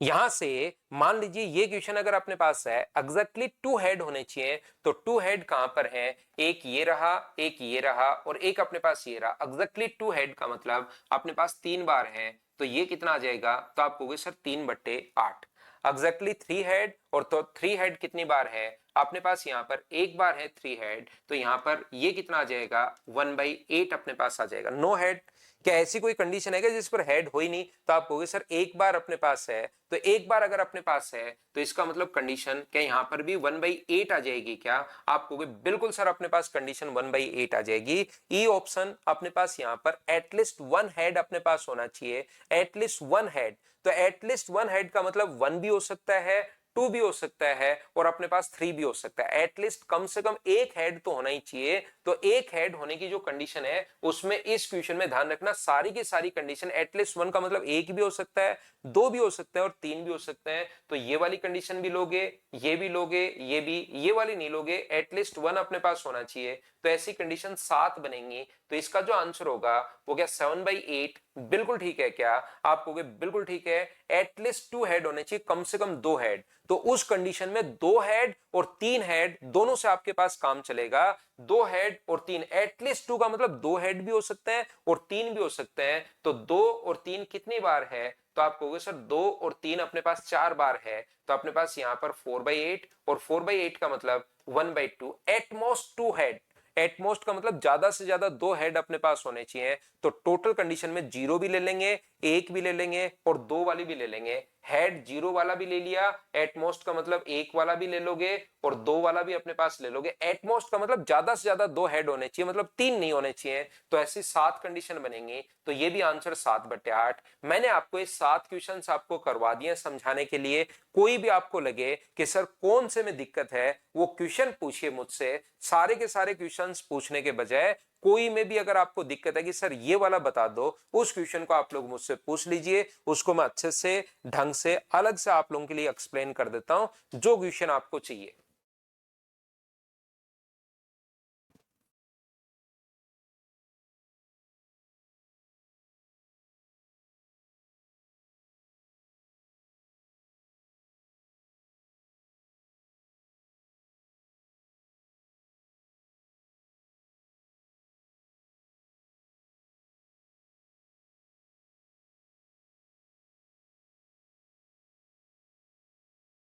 यहां से मान लीजिए ये क्वेश्चन अगर अपने पास है एग्जैक्टली 2 हेड होने चाहिए, तो 2 हेड कहां पर है? एक ये रहा, एक ये रहा और एक अपने पास ये रहा। एग्जैक्टली 2 हेड का मतलब अपने पास 3 बार है, तो ये कितना आ जाएगा? तो आप कहोगे सर 3/8। एग्जैक्टली 3 हेड, और तो 3 हेड कितनी बार है अपने पास? यहाँ पर एक बार है 3 हेड, तो यहाँ पर ये कितना आ जाएगा? 1/8 अपने पास आ जाएगा। नो हेड, क्या ऐसी कोई कंडीशन है क्या जिस पर हेड हो ही नहीं? तो आप कहोगे सर एक बार अपने पास है, तो एक बार अगर अपने पास है तो इसका मतलब कंडीशन क्या यहाँ पर भी 1/8 आ जाएगी क्या? आप कहोगे बिल्कुल सर अपने पास कंडीशन 1/8 आ जाएगी। ई ऑप्शन अपने पास यहाँ पर एटलीस्ट 1 हेड अपने पास होना चाहिए, एटलीस्ट 1 हेड। तो एटलीस्ट 1 हेड का मतलब 1 भी हो सकता है, 2 भी हो सकता है और अपने पास 3 भी हो सकता है। एटलीस्ट कम से कम एक हेड तो होना ही चाहिए। तो एक हेड होने की जो कंडीशन है उसमें इस क्वेश्चन में ध्यान रखना, सारी की सारी कंडीशन एटलीस्ट 1 का मतलब एक भी हो सकता है, 2 भी हो सकता है और 3 भी हो सकते हैं। तो ये वाली कंडीशन भी लोगे, ये भी लोगे, ये भी, ये वाली नहीं लोगे, एटलीस्ट 1 अपने पास होना चाहिए। तो ऐसी कंडीशन 7 बनेंगी। तो इसका जो आंसर होगा वो क्या 7/8? बिल्कुल ठीक है क्या? आप कहोगे बिल्कुल ठीक है, एटलीस्ट 2 हेड होने चाहिए, कम से कम 2 हेड। तो उस कंडीशन में 2 हेड और 3 हेड दोनों से आपके पास काम चलेगा। 2 हेड और 3, एटलीस्ट 2 का मतलब 2 हेड भी हो सकते हैं और 3 भी हो सकते हैं। तो 2 और 3 कितनी बार है? तो आप कहोगे सर 2 और 3 अपने पास 4 बार है, तो अपने पास यहां पर 4/8, और 4/8 का मतलब 1/2, एटमोस्ट 2 हेड। एटमोस्ट का मतलब ज्यादा से ज्यादा 2 हेड अपने पास होने चाहिए। तो टोटल कंडीशन में 0 भी ले लेंगे, 1 भी ले लेंगे और 2 वाली भी ले लेंगे। हेड 0 वाला भी ले लिया, एटमोस्ट का मतलब 1 वाला भी ले लोगे और 2 वाला भी अपने पास ले लोगे। एटमोस्ट का मतलब ज्यादा से ज्यादा 2 हेड होने चाहिए, मतलब 3 नहीं होने चाहिए। तो ऐसी 7 कंडीशन बनेंगी। तो ये भी आंसर 7/8। मैंने आपको ये 7 क्वेश्चंस आपको करवा दिए समझाने के लिए। कोई भी आपको लगे कि सर कौन से में दिक्कत है, वो क्वेश्चन पूछिए मुझसे। सारे के सारे क्वेश्चंस पूछने के बजाय कोई में भी अगर आपको दिक्कत है कि सर ये वाला बता दो, उस क्वेश्चन को आप लोग मुझसे पूछ लीजिए। उसको मैं अच्छे से ढंग से अलग से आप लोगों के लिए एक्सप्लेन कर देता हूं, जो क्वेश्चन आपको चाहिए।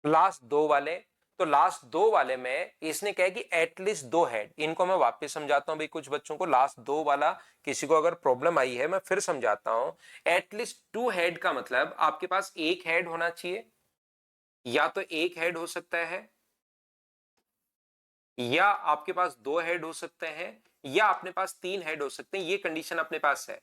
लास्ट दो वाले, तो लास्ट दो वाले में इसने कहा कि एटलीस्ट 2 हेड। इनको मैं वापस समझाता हूं भाई, कुछ बच्चों को लास्ट दो वाला किसी को अगर प्रॉब्लम आई है, मैं फिर समझाता हूं। एटलीस्ट 2 हेड का मतलब आपके पास एक हेड होना चाहिए, या तो एक हेड हो सकता है, या आपके पास दो हेड हो सकते हैं, या अपने पास तीन हेड हो सकते हैं। ये कंडीशन अपने पास है।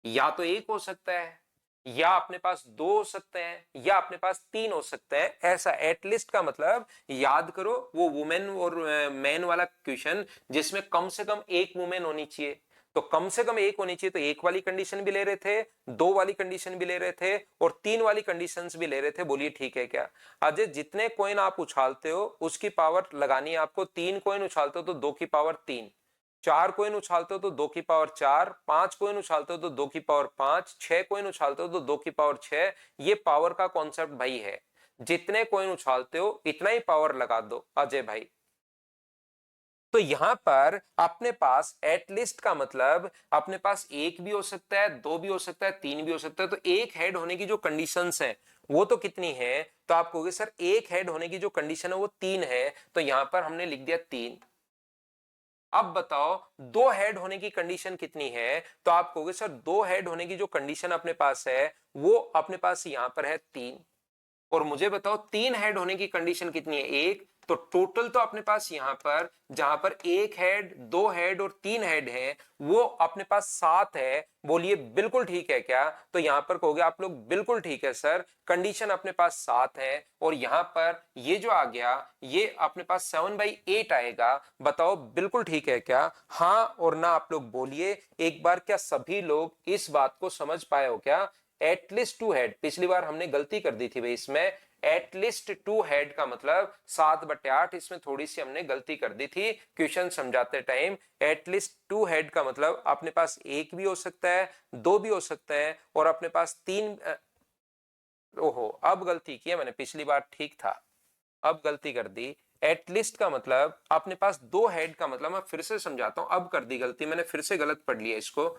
या तो एक हो सकता है, या अपने पास दो हो सकते हैं, या अपने पास तीन हो सकते हैं। ऐसा एटलीस्ट का मतलब याद करो वो वुमेन और मैन वाला क्वेश्चन जिसमें कम से कम एक वुमेन होनी चाहिए। तो कम से कम एक होनी चाहिए, तो एक वाली कंडीशन भी ले रहे थे, दो वाली कंडीशन भी ले रहे थे, और तीन वाली कंडीशंस भी ले रहे थे। बोलिए ठीक है क्या? अजय, जितने कॉइन आप उछालते हो उसकी पावर लगानी है आपको। तीन कॉइन उछालते हो तो दो की पावर तीन, चार कोइन उछालते हो तो दो की पावर चार, पांच कोइन उछालते हो तो दो की पावर पांच, छह कोइन उछालते हो तो दो की पावर छह। ये पावर का कॉन्सेप्ट भाई है। जितने कोइन उछालते हो इतना ही पावर लगा दो अजय भाई। तो यहां पर अपने पास एटलीस्ट का मतलब अपने पास एक भी हो सकता है, दो भी हो सकता है, तीन भी हो सकता है। तो एक हेड होने की जो कंडीशंस है वो तो कितनी है? तो आप कहोगे सर एक हेड होने की जो कंडीशन है वो तीन है, तो यहां पर हमने लिख दिया तीन। अब बताओ दो हेड होने की कंडीशन कितनी है? तो आप कहोगे सर दो हेड होने की जो कंडीशन अपने पास है वो अपने पास यहां पर है तीन। और मुझे बताओ तीन हेड होने की कंडीशन कितनी है? एक। तो टोटल तो अपने पास यहां पर जहां पर एक हेड, दो हेड और तीन हेड है वो अपने पास सात है। बोलिए बिल्कुल ठीक है क्या? तो यहां पर कहोगे आप लोग बिल्कुल ठीक है सर, कंडीशन अपने पास सात है। और यहां पर ये जो आ गया ये अपने पास 7/8 आएगा। बताओ बिल्कुल ठीक है क्या? हाँ और ना आप लोग बोलिए एक बार। क्या सभी लोग इस बात को समझ पाए हो क्या? एटलीस्ट टू हेड, पिछली बार हमने गलती कर दी थी भाई इसमें। एटलीस्ट टू हेड का मतलब 7/8, इसमें थोड़ी सी हमने गलती कर दी थी क्वेश्चन समझाते टाइम। एटलीस्ट टू हेड का मतलब अपने पास एक भी हो सकता है, दो भी हो सकता है, और अपने पास तीन। ओहो, अब गलती की है मैंने, पिछली बार ठीक था, अब गलती कर दी। एटलीस्ट का मतलब अपने पास दो हेड का मतलब, मैं फिर से समझाता हूं, अब कर दी गलती मैंने, फिर से गलत पढ़ लिया इसको।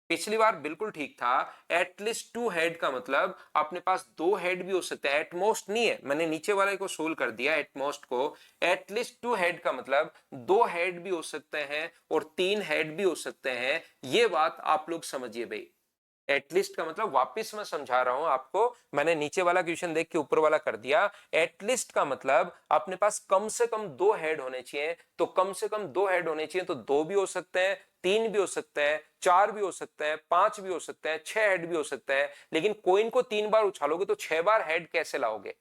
पिछली बार बिल्कुल ठीक था। एटलीस्ट टू हेड का मतलब अपने पास दो हेड भी हो सकते हैं, एटमोस्ट नहीं है। मैंने नीचे वाले को सोल्व कर दिया एटमोस्ट को। एटलीस्ट टू हेड का मतलब दो हेड भी हो सकते हैं और तीन हेड भी हो सकते हैं। ये बात आप लोग समझिए भाई। एटलीस्ट का मतलब वापस मैं समझा रहा हूं आपको, मैंने नीचे वाला क्वेश्चन देख के ऊपर वाला कर दिया। एटलीस्ट का मतलब अपने पास कम से कम दो हेड होने चाहिए। तो कम से कम दो हेड होने चाहिए, तो दो भी हो सकते हैं, तीन भी हो सकते हैं, चार भी हो सकते हैं, पांच भी हो सकते हैं, छह हेड भी हो सकते हैं। लेकिन कोइन को तीन बार उछालोगे तो छह बार हेड कैसे लाओगे?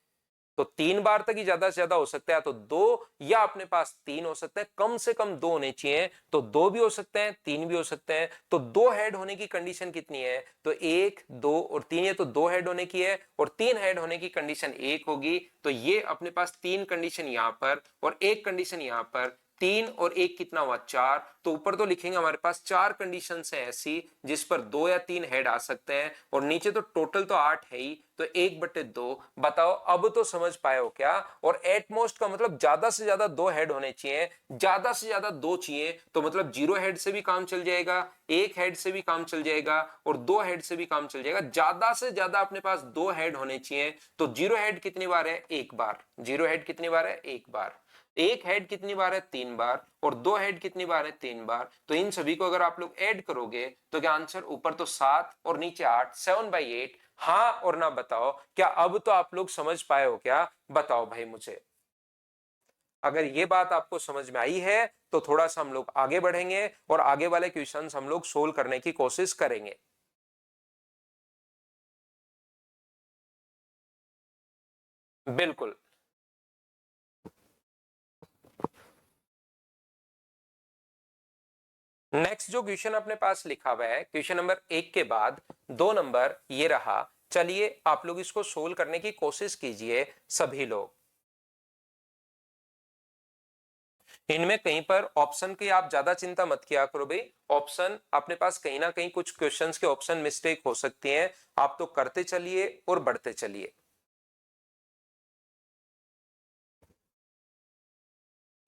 तो तीन बार तक ही ज्यादा से ज्यादा हो सकता है, तो दो या अपने पास तीन हो सकते हैं। कम से कम दो होने चाहिए, तो दो भी हो सकते हैं, तीन भी हो सकते हैं। तो दो हेड होने की कंडीशन कितनी है? तो एक, दो और तीन, ये तो दो हेड होने की है, और तीन हेड होने की कंडीशन एक होगी। तो ये अपने पास तीन कंडीशन यहां पर और एक कंडीशन यहां पर। तीन और एक कितना हुआ? चार। तो ऊपर तो लिखेंगे हमारे पास चार कंडीशन है ऐसी जिस पर दो या तीन हेड आ सकते हैं, और नीचे तो टोटल तो आठ है ही, तो 1/2। बताओ अब तो समझ पाए हो क्या? और एटमोस्ट का मतलब ज्यादा से ज्यादा दो हेड होने चाहिए, ज्यादा से ज्यादा दो चाहिए, तो मतलब जीरो हेड से भी काम चल जाएगा, एक हेड से भी काम चल जाएगा, और दो हेड से भी काम चल जाएगा। ज्यादा से ज्यादा अपने पास दो हेड होने चाहिए। तो जीरो हेड कितनी बार है? एक बार। जीरो हेड कितनी बार है? एक बार। एक हेड कितनी बार है? तीन बार। और दो हेड कितनी बार है? तीन बार। तो इन सभी को अगर आप लोग ऐड करोगे तो क्या आंसर? ऊपर तो सात और नीचे आठ, 7/8। हाँ और ना बताओ क्या अब तो आप लोग समझ पाए हो क्या? बताओ भाई मुझे। अगर ये बात आपको समझ में आई है तो थोड़ा सा हम लोग आगे बढ़ेंगे और आगे वाले क्वेश्चंस हम लोग सोल्व करने की कोशिश करेंगे। बिल्कुल। नेक्स्ट जो क्वेश्चन अपने पास लिखा हुआ है, क्वेश्चन नंबर एक के बाद दो नंबर ये रहा। चलिए आप लोग इसको सोल्व करने की कोशिश कीजिए सभी लोग। इनमें कहीं पर ऑप्शन की आप ज्यादा चिंता मत किया करो भाई। ऑप्शन अपने पास कहीं ना कहीं कुछ क्वेश्चंस के ऑप्शन मिस्टेक हो सकती हैं। आप तो करते चलिए और बढ़ते चलिए।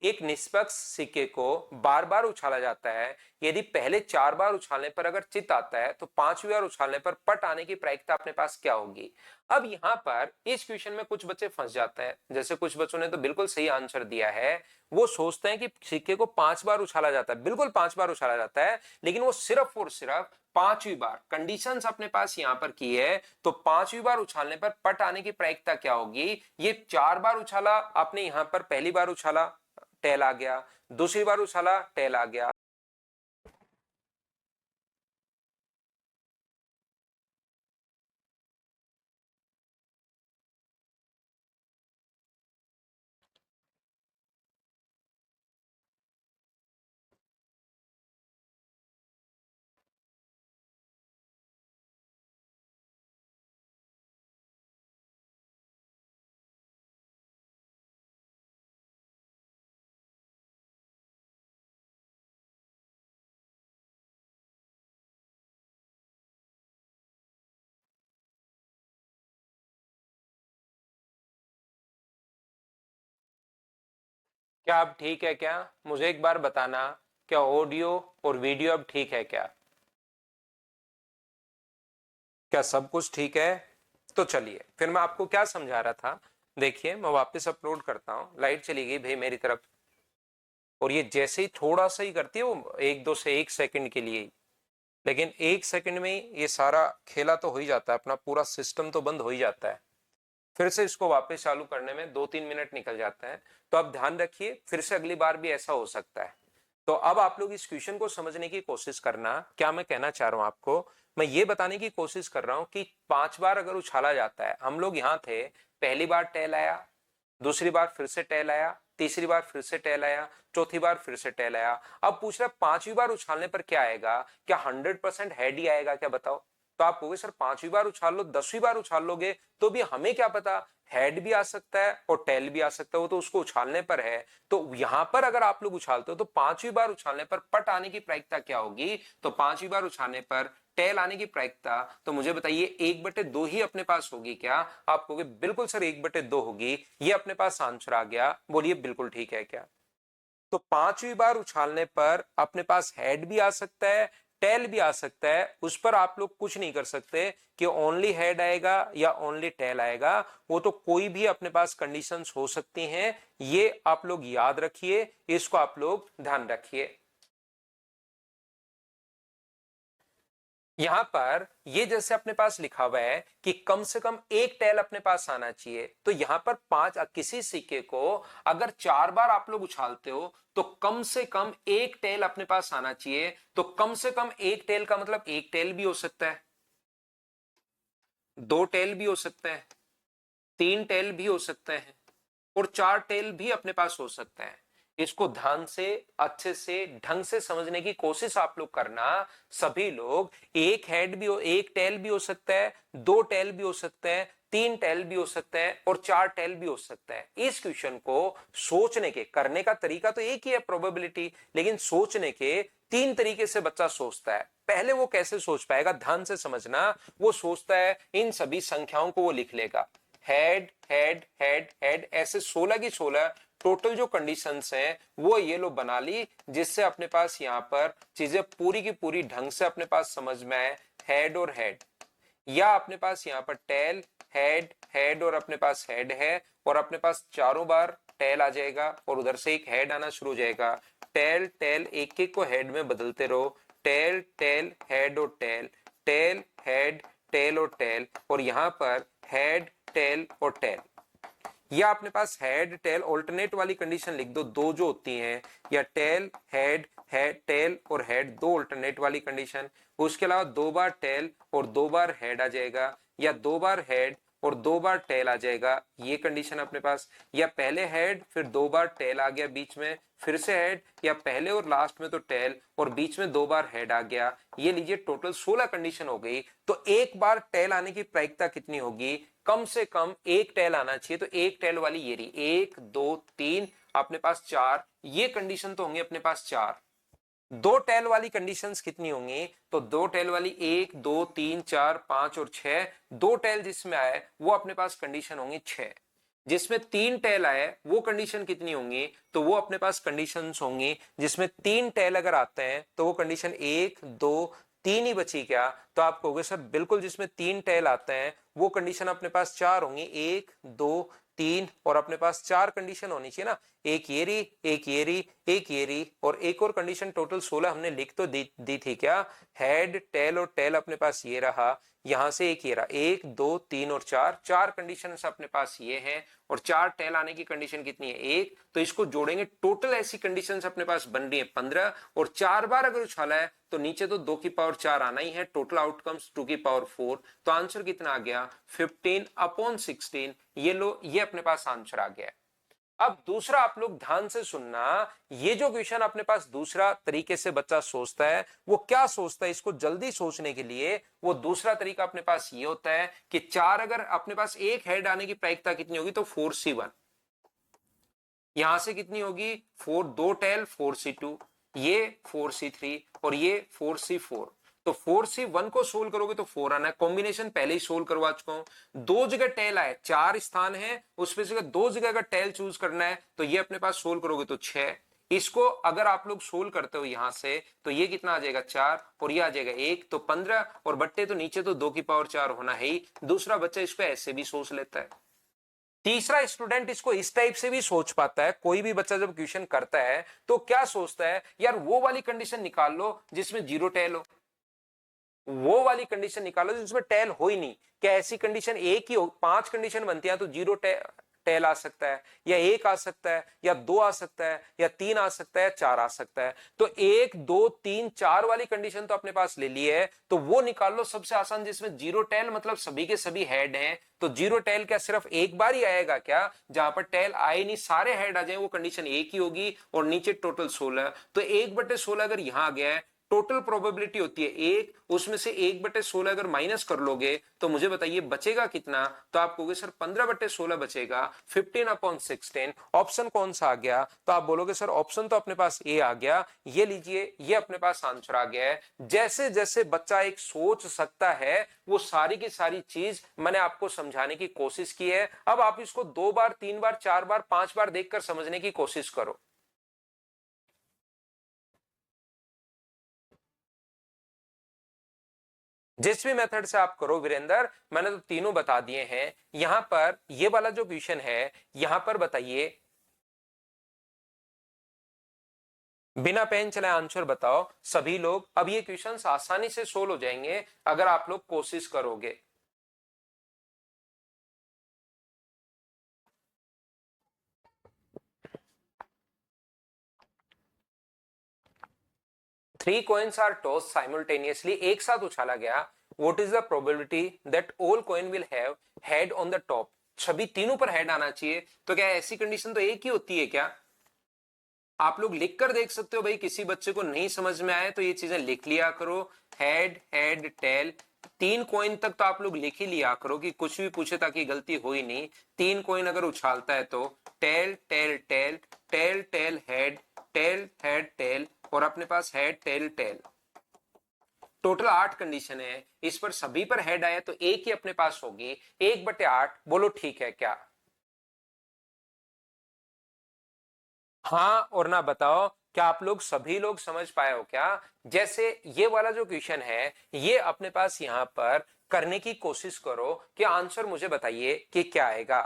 एक निष्पक्ष सिक्के को बार बार उछाला जाता है। यदि पहले चार बार उछालने पर अगर चित आता है तो पांचवी बार उछालने पर पट आने की प्रायिकता अपने पास क्या होगी? अब यहां पर इस क्वेश्चन में कुछ बच्चे फंस जाते हैं। जैसे कुछ बच्चों ने तो बिल्कुल सही आंसर दिया है। वो सोचते हैं कि सिक्के को पांच बार उछाला जाता है, बिल्कुल पांच बार उछाला जाता है, लेकिन वो सिर्फ और सिर्फ पांचवी बार कंडीशंस अपने पास यहां पर की है, तो पांचवी बार उछालने पर पट आने की प्रायिकता क्या होगी? ये 4 बार उछाला आपने, यहां पर पहली बार उछाला टेल आ गया, दूसरी बार उछाला टेल आ गया, क्या अब ठीक है क्या? मुझे एक बार बताना, क्या ऑडियो और वीडियो अब ठीक है क्या? क्या सब कुछ ठीक है? तो चलिए फिर मैं आपको क्या समझा रहा था, देखिए मैं वापस अपलोड करता हूं। लाइट चली गई भाई मेरी तरफ, और ये जैसे ही थोड़ा सा ही करती है वो, एक दो से एक सेकंड के लिए ही, लेकिन एक सेकंड में ही ये सारा खेला तो हो ही जाता है, अपना पूरा सिस्टम तो बंद हो ही जाता है। फिर से इसको वापस चालू करने में 2-3 मिनट निकल जाते हैं। तो आप ध्यान रखिए, फिर से अगली बार भी ऐसा हो सकता है। तो अब आप लोग इस क्वेश्चन को समझने की कोशिश करना, क्या मैं कहना चाह रहा हूं आपको, मैं ये बताने की कोशिश कर रहा हूं कि 5 बार अगर उछाला जाता है, हम लोग यहां थे, पहली बार टेल आया, दूसरी बार फिर से टेल आया, तीसरी बार फिर से टेल आया, चौथी बार फिर से टेल आया। अब पूछ रहा है पांचवी बार उछालने पर क्या आएगा? क्या 100% हेड ही आएगा क्या? बताओ। तो आप कहोगे सर पांचवी बार उछाल लो, 10वीं बार उछाल लोगे तो भी हमें क्या पता, हेड भी आ सकता है और टेल भी आ सकता है, वो तो उसको उछालने पर है। तो यहां पर अगर आप लोग उछालते हो तो पांचवी बार उछालने पर पट आने की प्रायिकता क्या होगी? तो पांचवी बार उछालने पर टेल आने की प्रायिकता, तो मुझे बताइए 1/2 ही अपने पास होगी क्या? आप कहोगे बिल्कुल सर 1/2 होगी, ये अपने पास आंसर आ गया। बोलिए बिल्कुल ठीक है क्या? तो पांचवी बार उछालने पर अपने पास हेड भी आ सकता है, टेल भी आ सकता है, उस पर आप लोग कुछ नहीं कर सकते कि ओनली हेड आएगा या ओनली टेल आएगा। वो तो कोई भी अपने पास कंडीशंस हो सकती हैं, ये आप लोग याद रखिए, इसको आप लोग ध्यान रखिए। यहां पर ये जैसे अपने पास लिखा हुआ है कि कम से कम एक टेल अपने पास आना चाहिए, तो यहां पर पांच, किसी सिक्के को अगर 4 बार आप लोग उछालते हो तो कम से कम एक टेल अपने पास आना चाहिए। तो कम से कम एक टेल का मतलब एक टेल भी हो सकता है, दो टेल भी हो सकते हैं, तीन टेल भी हो सकते हैं, और चार टेल भी अपने पास हो सकता है। इसको ध्यान से, अच्छे से, ढंग से समझने की कोशिश आप लोग करना। सभी लोग, एक हेड भी हो, एक टेल भी हो सकता है, दो टेल भी हो सकते हैं, तीन टेल भी हो सकते हैं, और चार टेल भी हो सकता है। इस क्वेश्चन को सोचने के, करने का तरीका तो एक ही है प्रोबेबिलिटी, लेकिन सोचने के 3 तरीके से बच्चा सोचता है। पहले वो कैसे सोच पाएगा, ध्यान से समझना। वो सोचता है इन सभी संख्याओं को वो लिख लेगा, हेड हेड हेड हेड, ऐसे 16 की 16 टोटल जो कंडीशंस हैं वो ये लो बना ली, जिससे अपने पास यहाँ पर चीजें पूरी की पूरी ढंग से अपने पास समझ में आए। हेड और हेड, या अपने पास यहाँ पर टेल, हेड हेड, और अपने पास हेड है, और अपने पास चारों बार टेल आ जाएगा, और उधर से एक हेड आना शुरू हो जाएगा। टेल टेल, एक एक को हेड में बदलते रहो, टेल टेल हेड और टेल, टेल हेड टेल और टेल, और यहां पर हेड टेल और टेल। या अपने पास हेड टेल ऑल्टरनेट वाली कंडीशन लिख दो, दो जो होती हैं, या टेल हेड हेड टेल और हेड, दो ऑल्टरनेट वाली कंडीशन। उसके अलावा 2 बार टेल और 2 बार हेड आ जाएगा, या 2 बार हेड और 2 बार टेल आ जाएगा, ये कंडीशन अपने पास। या पहले हेड फिर 2 बार टेल आ गया बीच में, फिर से हेड, या पहले और लास्ट में तो टेल और बीच में 2 बार हेड आ गया। ये लीजिए टोटल 16 कंडीशन हो गई। तो एक बार टेल आने की प्रायिकता कितनी होगी? कम से कम एक टेल आना चाहिए। तो एक टेल वाली ये रही, 1 2 3, अपने पास 4, ये कंडीशन तो होंगे अपने पास 4। दो टेल वाली कंडीशंस कितनी होंगी? तो दो टेल वाली 1 2 3 4 5 और 6, दो टेल जिसमें आए वो अपने पास कंडीशन होंगी 6। जिसमें 3 टेल आए वो कंडीशन कितनी होंगी? तो वो अपने पास कंडीशंस होंगी जिसमें 3 टेल अगर आते हैं तो वो कंडीशन 1 2 3 ही बची क्या? तो आप कहोगे सर बिल्कुल, जिसमें 3 टेल आते हैं वो कंडीशन अपने पास 4 होंगी, 1 2 3, और अपने पास 4 कंडीशन होनी चाहिए ना। एक ये रही, एक ये रही, एक ये रही, और एक और कंडीशन टोटल 16 हमने लिख तो दी थी क्या, हेड टेल और टेल अपने पास ये रहा, यहां से एक ये रहा, 1 2 3 और 4, चार कंडीशन अपने पास ये हैं, और 4 टेल आने की कंडीशन कितनी है, 1, तो इसको जोड़ेंगे, टोटल ऐसी कंडीशंस अपने पास बन रही है 15, और 4 बार अगर उछाला है तो नीचे तो 2 की पावर 4 आना ही है, टोटल आउटकम्स 2 की पावर 4, तो आंसर कितना आ गया 15/16, ये लो, ये अपने पास आंसर आ गया। अब दूसरा आप लोग ध्यान से सुनना, ये जो क्वेश्चन अपने पास दूसरा तरीके से बच्चा सोचता है, वो क्या सोचता है, इसको जल्दी सोचने के लिए वो दूसरा तरीका अपने पास ये होता है कि 4 अगर अपने पास एक हेड आने की प्रायिकता कितनी होगी, तो 4C1, यहां से कितनी होगी 4, 2 टेल 4C2, ये 4C3 और ये 4C4, तो 4C1 को सोल्व करोगे तो 4 आना है, कॉम्बिनेशन पहले ही सोल्व करवा चुका हूं, दो जगह टेल आए, 4 स्थान है उसमें से दो जगह अगर टेल चूज करना है तो ये अपने पास सोल्व करोगे तो 6, इसको अगर आप लोग सोल्व करते हो यहां से तो ये कितना आ जाएगा 4 और ये आ जाएगा 1, तो 15, और बट्टे तो नीचे तो 2 की पावर 4 होना है ही, दूसरा बच्चा इसको ऐसे भी सोच लेता है। तीसरा स्टूडेंट इसको इस टाइप से भी सोच पाता है, कोई भी बच्चा जब क्वेश्चन करता है तो क्या सोचता है, यार वो वाली कंडीशन निकाल लो जिसमें 0 टेल हो, वो वाली कंडीशन निकालो जिसमें टेल हो ही नहीं, क्या ऐसी कंडीशन एक ही हो, 5 कंडीशन बनती है तो 0 टेल आ सकता है, या 1 आ सकता है, या 2 आ सकता है, या 3 आ सकता है, 4 आ सकता है, तो 1 2 3 4 वाली कंडीशन तो अपने पास ले ली है, तो वो निकाल लो सबसे आसान जिसमें 0 टेल मतलब सभी के सभी हेड हैं, तो 0 टेल क्या सिर्फ एक बार ही आएगा क्या, जहां पर टेल आए नहीं सारे हेड आ जाए वो कंडीशन एक ही होगी, और नीचे टोटल 16, तो 1/16 अगर यहां आ गया है, टोटल प्रोबेबिलिटी होती है 1, उसमें से 1/16 अगर माइनस कर लोगे तो मुझे बताइए बचेगा कितना, तो आप कहोगे सर 15/16 बचेगा, 15/16, ऑप्शन कौन सा आ गया, तो आप बोलोगे सर ऑप्शन तो अपने पास ए आ गया, ये लीजिए ये अपने पास आंसर आ गया है। जैसे जैसे बच्चा एक सोच सकता है वो सारी की सारी चीज मैंने आपको समझाने की कोशिश की है, अब आप इसको 2 बार 3 बार 4 बार 5 बार देखकर समझने की कोशिश करो। जिस भी मेथड से आप करो वीरेंद्र, मैंने तो तीनों बता दिए हैं, यहां पर ये वाला जो क्वेश्चन है, यहां पर बताइए, बिना पेन चलाए आंसर बताओ सभी लोग, अब ये क्वेश्चंस आसानी से सोल्व हो जाएंगे अगर आप लोग कोशिश करोगे। Three coins are toss simultaneously, एक साथ उछाला गया, what is the probability that all coin will have head on the top, सभी तीनों पर हेड आना चाहिए, तो क्या ऐसी कंडीशन तो एक ही होती है क्या, आप लोग लिख कर देख सकते हो भाई, किसी बच्चे को नहीं समझ में आए तो ये चीजें लिख लिया करो, हेड हेड टेल, 3 कॉइन तक तो आप लोग लिख ही लिया करो कि कुछ भी पूछे ताकि गलती हो ही नहीं, 3 कॉइन अगर उछालता है तो tail tail tail tail tail head tail, और अपने पास head tail tail, total 8 condition है, इस पर सभी पर हेड आया तो एक ही अपने पास होगी, 1/8, बोलो ठीक है क्या, हाँ और ना बताओ, क्या आप लोग सभी लोग समझ पाए हो क्या, जैसे ये वाला जो क्वेश्चन है ये अपने पास यहां पर करने की कोशिश करो कि आंसर मुझे बताइए कि क्या आएगा,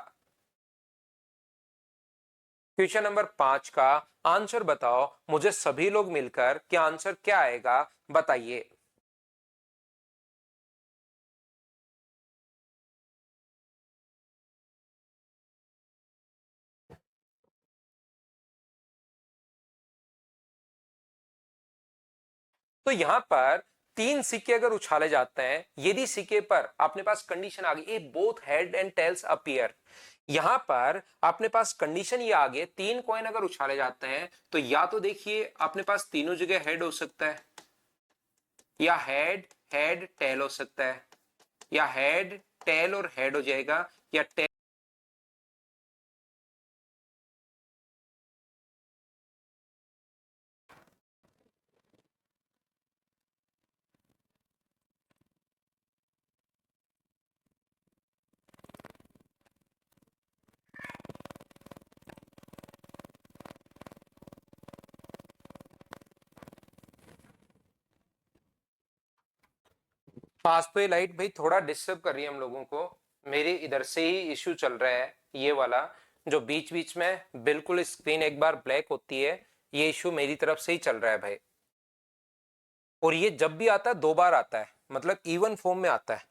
क्वेश्चन नंबर 5 का आंसर बताओ मुझे सभी लोग मिलकर कि आंसर क्या आएगा, बताइए। तो यहां पर 3 सिक्के अगर उछाले जाते हैं, यदि सिक्के पर अपने पास कंडीशन आ गई both head and tails appear, यहां पर अपने पास कंडीशन ये आ गई 3 कॉइन अगर उछाले जाते हैं तो या तो देखिए अपने पास तीनों जगह हेड हो सकता है, या हेड हेड टेल हो सकता है, या हेड टेल और हेड हो जाएगा, या टेल, पास तो ये लाइट भाई थोड़ा डिस्टर्ब कर रही है हम लोगों को, मेरे इधर से ही इश्यू चल रहा है ये वाला, जो बीच बीच में बिल्कुल स्क्रीन एक बार ब्लैक होती है, ये इशू मेरी तरफ से ही चल रहा है भाई। और ये जब भी आता है 2 बार आता है, मतलब इवन फॉर्म में आता है।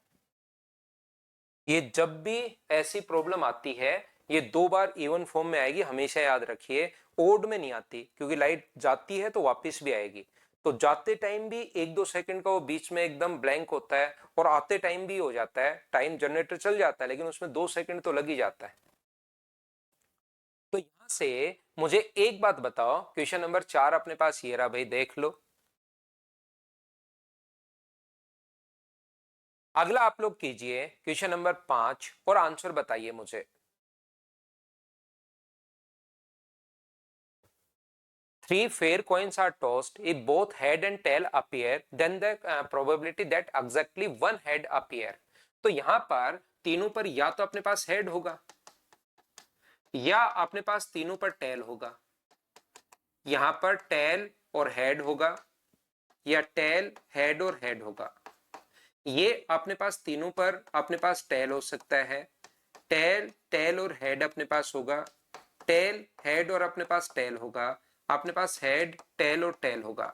ये जब भी ऐसी प्रॉब्लम आती है ये 2 बार इवन फॉर्म में आएगी, हमेशा याद रखिए। ओड में नहीं आती, क्योंकि लाइट जाती है तो वापस भी आएगी। तो जाते टाइम भी 1-2 सेकंड का वो बीच में एकदम ब्लैंक होता है, और आते टाइम भी हो जाता है। टाइम जनरेटर चल जाता है लेकिन उसमें 2 सेकंड तो लग ही जाता है। तो यहां से मुझे एक बात बताओ, क्वेश्चन नंबर 4 अपने पास ये रहा भाई, देख लो। अगला आप लोग कीजिए क्वेश्चन नंबर 5 और आंसर बताइए मुझे। Three fair coins are tossed. If both head and tail appear, then the probability that exactly one head appear. तो यहां पर तीनों पर या तो अपने पास हेड होगा, या अपने पास तीनों पर टेल होगा। यहां पर टेल और हेड होगा, या टेल हेड और हेड होगा। ये अपने पास तीनों पर अपने पास टेल हो सकता है, टेल टेल और हेड अपने पास होगा, टेल हेड और अपने पास टेल होगा, अपने पास हेड टेल और टेल होगा।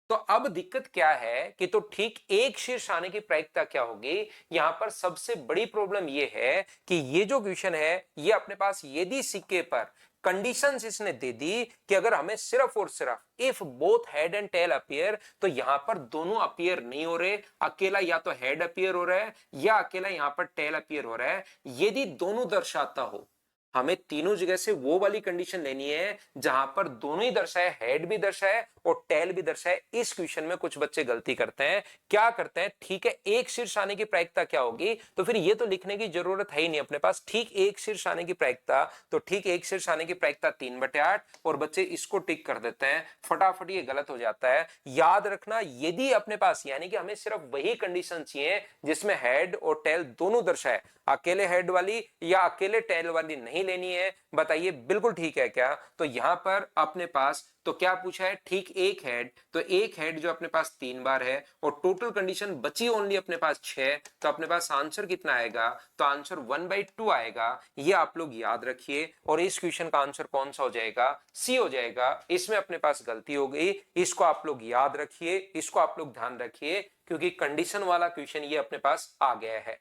तो अब दिक्कत क्या है कि तो ठीक एक शीर्ष आने की प्रायिकता क्या होगी। यहां पर सबसे बड़ी प्रॉब्लम यह है कि ये जो क्वेश्चन है ये अपने पास यदि सिक्के पर कंडीशंस इसने दे दी कि अगर हमें सिर्फ और सिर्फ if both head and tail appear, तो यहां पर दोनों अपीयर नहीं हो रहे, अकेला या तो हेड अपीयर हो रहा है या अकेला यहां पर टेल अपीयर हो रहा है। यदि दोनों दर्शाता हो, हमें तीनों जगह से वो वाली कंडीशन लेनी है जहां पर दोनों ही दर्शाए, हेड भी दर्शाए और टेल भी दर्शाए। इस क्वेश्चन में कुछ बच्चे गलती करते हैं। क्या करते हैं, ठीक है एक शीर्ष आने की प्रायिकता क्या होगी, तो फिर ये तो लिखने की जरूरत है ही नहीं अपने पास। ठीक एक शीर्ष आने की प्रायिकता, तो ठीक एक शीर्ष आने की प्रायिकता 3/8, और बच्चे इसको टिक कर देते हैं फटाफट। ये गलत हो जाता है। याद रखना, यदि अपने पास यानी कि हमें सिर्फ वही कंडीशन चाहिए जिसमें हेड और टेल दोनों दर्शाए, अकेले हेड वाली या अकेले टेल वाली नहीं लेनी है। बताइए बिल्कुल ठीक है क्या। तो यहां पर अपने पास तो क्या पूछा है, ठीक एक हेड, तो एक हेड जो अपने पास 3 बार है और टोटल कंडीशन बची ओनली अपने पास 6, तो अपने पास आंसर कितना आएगा, तो आंसर 1/2 आएगा। ये आप लोग याद रखिए। और इस क्वेश्चन का आंसर कौन सा हो जाएगा, सी हो जाएगा। इसमें अपने पास गलती हो गई, इसको आप लोग याद रखिए, इसको आप लोग ध्यान रखिए, क्योंकि कंडीशन वाला क्वेश्चन ये अपने पास आ गया है।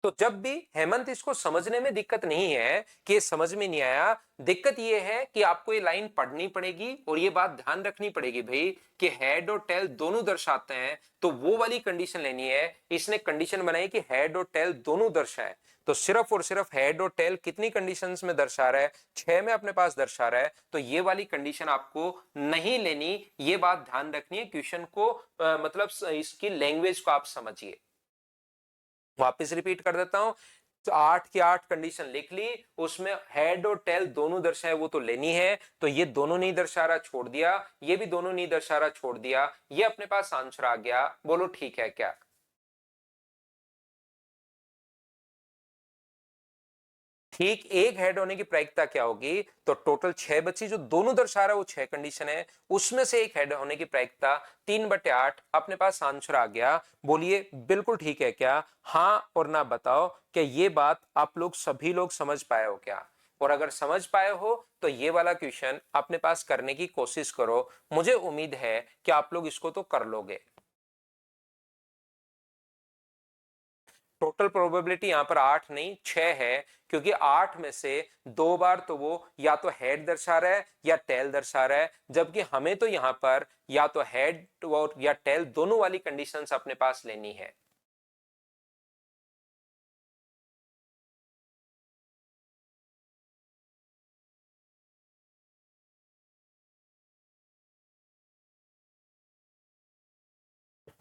तो जब भी हेमंत इसको समझने में दिक्कत नहीं है कि ये समझ में नहीं आया, दिक्कत ये है कि आपको ये लाइन पढ़नी पड़ेगी और ये बात ध्यान रखनी पड़ेगी भाई कि हेड और टेल दोनों दर्शाते हैं, तो वो वाली कंडीशन लेनी है। इसने कंडीशन बनाई कि हेड और टेल दोनों दर्शाए, तो सिर्फ और सिर्फ हेड और टेल कितनी कंडीशंस में दर्शा रहा है, 6 में अपने पास दर्शा रहा है। तो ये वाली कंडीशन आपको नहीं लेनी, ये बात ध्यान रखनी है। क्वेश्चन को मतलब इसकी लैंग्वेज को आप समझिए। वापस रिपीट कर देता हूं, तो 8 की 8 कंडीशन लिख ली, उसमें हेड और टेल दोनों दर्शाए वो तो लेनी है। तो ये दोनों नहीं दर्शा रहा, छोड़ दिया। ये भी दोनों नहीं दर्शा रहा, छोड़ दिया। ये अपने पास आंसर आ गया। बोलो ठीक है क्या। ठीक एक हेड होने की प्रायिकता क्या होगी, तो टोटल 6 बची, जो दोनों दर्शा रहा है वो 6 कंडीशन है, उसमें से एक हेड होने की प्रायिकता 3/8। अपने पास आंसर आ गया। बोलिए बिल्कुल ठीक है क्या, हाँ और ना बताओ कि ये बात आप लोग सभी लोग समझ पाए हो क्या। और अगर समझ पाए हो तो ये वाला क्वेश्चन अपने पास करने की कोशिश करो। मुझे उम्मीद है कि आप लोग इसको तो कर लोगे। टोटल प्रोबेबिलिटी यहां पर 8 नहीं 6 है, क्योंकि 8 में से 2 बार तो वो या तो हेड दर्शा रहा है या टेल दर्शा रहा है, जबकि हमें तो यहां पर या तो हेड और या टेल दोनों वाली कंडीशंस अपने पास लेनी है।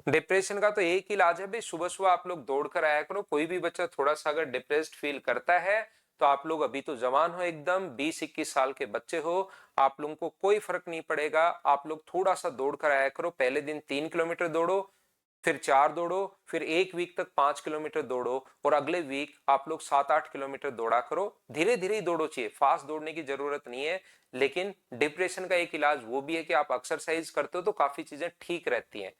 डिप्रेशन का तो एक ही इलाज है भाई, सुबह सुबह आप लोग दौड़ कर आया करो। कोई भी बच्चा थोड़ा सा अगर डिप्रेस्ड फील करता है, तो आप लोग अभी तो जवान हो, एकदम 20-21 साल के बच्चे हो, आप लोगों को कोई फर्क नहीं पड़ेगा। आप लोग थोड़ा सा दौड़ कर आया करो। पहले दिन 3 किलोमीटर दौड़ो, फिर 4 दौड़ो, फिर एक वीक तक 5 किलोमीटर दौड़ो, और अगले वीक आप लोग 7-8 किलोमीटर दौड़ा करो। धीरे धीरे ही दौड़ो, चाहिए फास्ट दौड़ने की जरूरत नहीं है। लेकिन डिप्रेशन का एक इलाज वो भी है कि आप एक्सरसाइज करते हो तो काफी चीजें ठीक रहती हैं।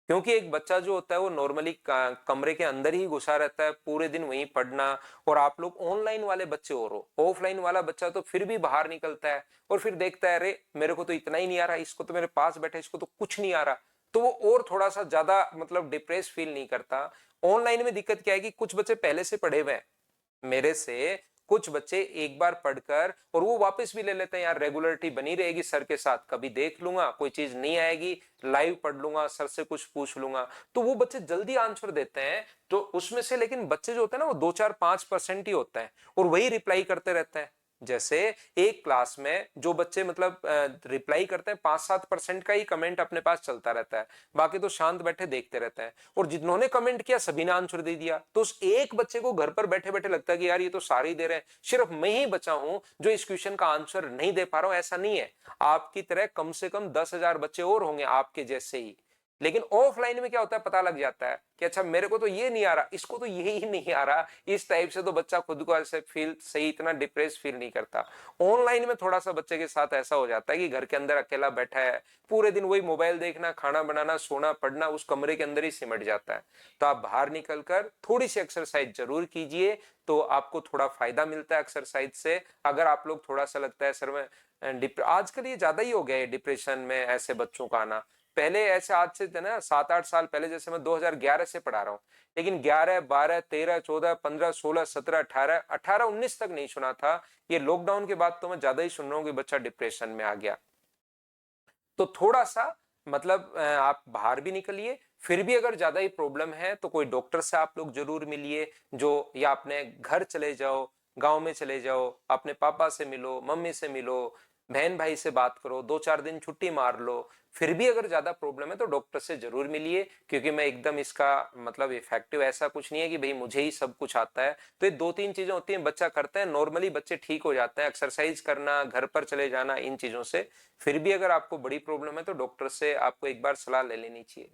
क्योंकि एक बच्चा जो होता है वो नॉर्मली कमरे के अंदर ही घुसा रहता है, पूरे दिन वहीं पढ़ना। और आप लोग ऑनलाइन वाले बच्चे और हो, ऑफलाइन वाला बच्चा तो फिर भी बाहर निकलता है और फिर देखता है अरे मेरे को तो इतना ही नहीं आ रहा, इसको तो मेरे पास बैठे इसको तो कुछ नहीं आ रहा, तो वो और थोड़ा सा ज्यादा मतलब डिप्रेस फील नहीं करता। ऑनलाइन में दिक्कत क्या है कि कुछ बच्चे पहले से पढ़े हुए हैं, मेरे से कुछ बच्चे एक बार पढ़कर और वो वापस भी ले लेते हैं, यार रेगुलरिटी बनी रहेगी सर के साथ, कभी देख लूंगा कोई चीज नहीं आएगी लाइव पढ़ लूंगा, सर से कुछ पूछ लूंगा, तो वो बच्चे जल्दी आंसर देते हैं। तो उसमें से लेकिन बच्चे जो होते हैं ना वो 2-4-5% ही होते हैं और वही रिप्लाई करते रहते हैं। जैसे एक क्लास में जो बच्चे मतलब रिप्लाई करते हैं 5-7% का ही कमेंट अपने पास चलता रहता है, बाकी तो शांत बैठे देखते रहते हैं। और जिन्होंने कमेंट किया सभी ने आंसर दे दिया, तो उस एक बच्चे को घर पर बैठे बैठे लगता है कि यार ये तो सारे ही दे रहे हैं, सिर्फ मैं ही बचा हूं जो इस क्वेश्चन का आंसर नहीं दे पा रहा हूं। ऐसा नहीं है, आपकी तरह कम से कम 10,000 बच्चे और होंगे आपके जैसे ही। लेकिन ऑफलाइन में क्या होता है, पता लग जाता है कि अच्छा मेरे को तो ये नहीं आ रहा, इसको तो ये ही नहीं आ रहा, इस टाइप से तो बच्चा खुद को ऐसे फील सही इतना डिप्रेस फील नहीं करता। ऑनलाइन में थोड़ा सा बच्चे के साथ ऐसा हो जाता है कि घर के अंदर अकेला बैठा है, पूरे दिन वही मोबाइल देखना, खाना बनाना, सोना, पढ़ना, उस कमरे के अंदर ही सिमट जाता है। तो आप बाहर निकलकर थोड़ी सी एक्सरसाइज जरूर कीजिए, तो आपको थोड़ा फायदा मिलता है एक्सरसाइज से। अगर आप लोग थोड़ा सा लगता है सर में आजकल ये ज्यादा ही हो गया है डिप्रेशन में ऐसे बच्चों का आना, पहले ऐसे आज से ना 7-8 साल पहले, जैसे मैं 2011 से पढ़ा रहा हूँ, लेकिन 11, 12, 13, 14, 15, 16, 17, 18, 18, 19 तक नहीं सुना था। ये लॉकडाउन के बाद तो मैं ज्यादा ही सुन रहा हूँ कि बच्चा डिप्रेशन में आ गया। तो थोड़ा सा मतलब आप बाहर भी निकलिए, फिर भी अगर ज्यादा ही प्रॉब्लम है तो कोई डॉक्टर से आप लोग जरूर मिलिए, जो या अपने घर चले जाओ, गांव में चले जाओ, अपने पापा से मिलो, मम्मी से मिलो, बहन भाई से बात करो, 2-4 दिन छुट्टी मार लो। फिर भी अगर ज्यादा प्रॉब्लम है तो डॉक्टर से जरूर मिलिए, क्योंकि मैं एकदम इसका मतलब इफेक्टिव ऐसा कुछ नहीं है कि भाई मुझे ही सब कुछ आता है। तो ये 2-3 चीजें होती हैं, बच्चा करता है नॉर्मली बच्चे ठीक हो जाते हैं, एक्सरसाइज करना, घर पर चले जाना, इन चीजों से। फिर भी अगर आपको बड़ी प्रॉब्लम है तो डॉक्टर से आपको एक बार सलाह ले लेनी चाहिए।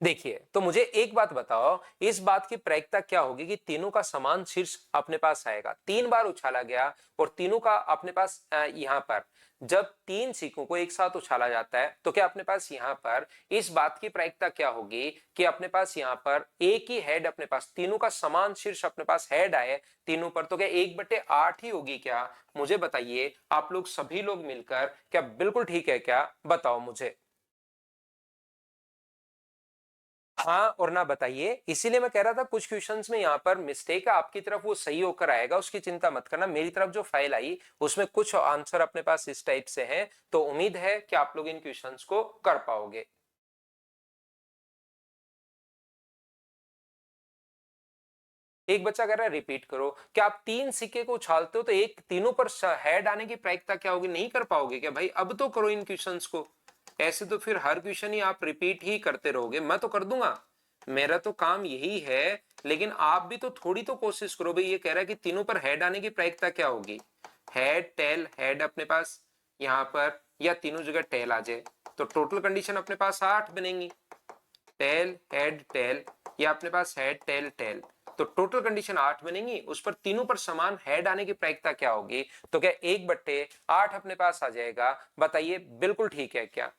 देखिए, तो मुझे एक बात बताओ, इस बात की प्रायिकता क्या होगी कि तीनों का समान शीर्ष अपने पास आएगा, 3 बार उछाला गया और तीनों का अपने पास यहां पर जब 3 सिक्कों को एक साथ उछाला जाता है तो क्या अपने पास यहां पर इस बात की प्रायिकता क्या होगी कि अपने पास यहां पर एक ही हेड, अपने पास तीनों का समान शीर्ष अपने पास हेड आए तीनों पर, तो क्या 1/8 ही होगी क्या? मुझे बताइए, आप लोग सभी लोग मिलकर, क्या बिल्कुल ठीक है क्या? बताओ मुझे। हाँ और ना बताइए, इसीलिए मैं कह रहा था कुछ क्वेश्चंस में यहाँ पर मिस्टेक है आपकी तरफ, वो सही होकर आएगा, उसकी चिंता मत करना। मेरी तरफ जो फाइल आई उसमें कुछ आंसर अपने पास इस टाइप से हैं, तो उम्मीद है कि आप लोग इन क्वेश्चंस को कर पाओगे। एक बच्चा कह रहा है रिपीट करो, क्या आप 3 सिक्के को उछालते हो तो एक तीनों पर हेड आने की प्रायिकता क्या होगी? नहीं कर पाओगे क्या भाई? अब तो करो इन क्वेश्चंस को, ऐसे तो फिर हर क्वेश्चन ही आप रिपीट ही करते रहोगे। मैं तो कर दूंगा, मेरा तो काम यही है, लेकिन आप भी तो थोड़ी तो कोशिश करो भाई। ये कह रहा है कि तीनों पर हेड आने की प्रायिकता क्या होगी? हेड टेल हेड अपने पास यहां पर, या तीनों जगह टेल आ जाए, तो टोटल कंडीशन अपने पास 8 बनेंगी। टेल हेड टेल, या अपने पास हेड टेल टेल, तो टोटल कंडीशन 8 बनेंगी। उस पर तीनों पर समान हेड आने की प्रायिकता क्या होगी? तो क्या 1/8 अपने पास आ जाएगा? बताइए, बिल्कुल ठीक है क्या?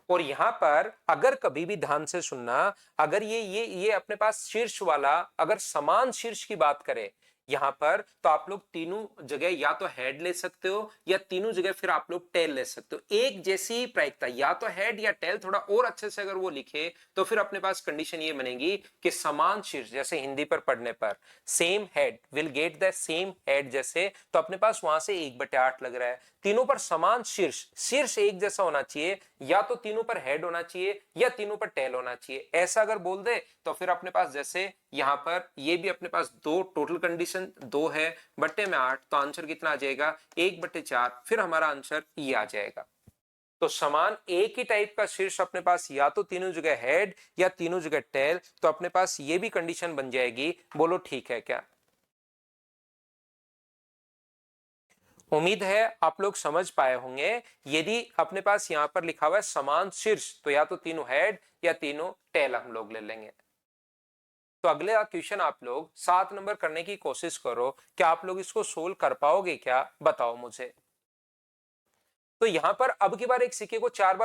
और यहां पर अगर कभी भी ध्यान से सुनना, अगर ये अपने पास शीर्ष वाला अगर समान शीर्ष की बात करें यहां पर, तो आप लोग तीनों जगह या तो हेड ले सकते हो या तीनों जगह फिर आप लोग टेल ले सकते हो, एक जैसी ही प्रायिकता, या तो हेड या टेल। थोड़ा और अच्छे से अगर वो लिखे तो फिर अपने पास कंडीशन ये बनेगी कि समान शीर्ष, जैसे हिंदी पर पढ़ने पर same head will get the same head, जैसे तो अपने पास वहां से 1/8 लग रहा है। तीनों पर समान शीर्ष, शीर्ष एक जैसा होना चाहिए, या तो तीनों पर हेड होना चाहिए या तीनों पर टेल होना चाहिए। ऐसा अगर बोल दे तो फिर अपने पास जैसे यहां पर ये भी अपने पास दो, टोटल कंडीशन 2 है, बट्टे में 8, तो आंसर कितना आ जाएगा? 1/4, फिर हमारा आंसर ये आ जाएगा। तो समान एक ही टाइप का शीर्ष अपने पास या तो तीनों जगह हेड या तीनों जगह टेल, तो अपने पास ये भी कंडीशन बन जाएगी। बोलो ठीक है क्या? उम्मीद है आप लोग समझ पाए होंगे। यदि अपने पास यहां पर लिखा हुआ है समान शीर्ष, तो या तो तीनों हेड या तीनों टेल हम लोग ले लेंगे। तो अगले क्वेश्चन आप लोग 7 नंबर करने की कोशिश करो। क्या आप लोग इसको सोल्व कर पाओगे क्या, बताओ मुझे। तो यहां पर अब की बार एक सिक्के को 8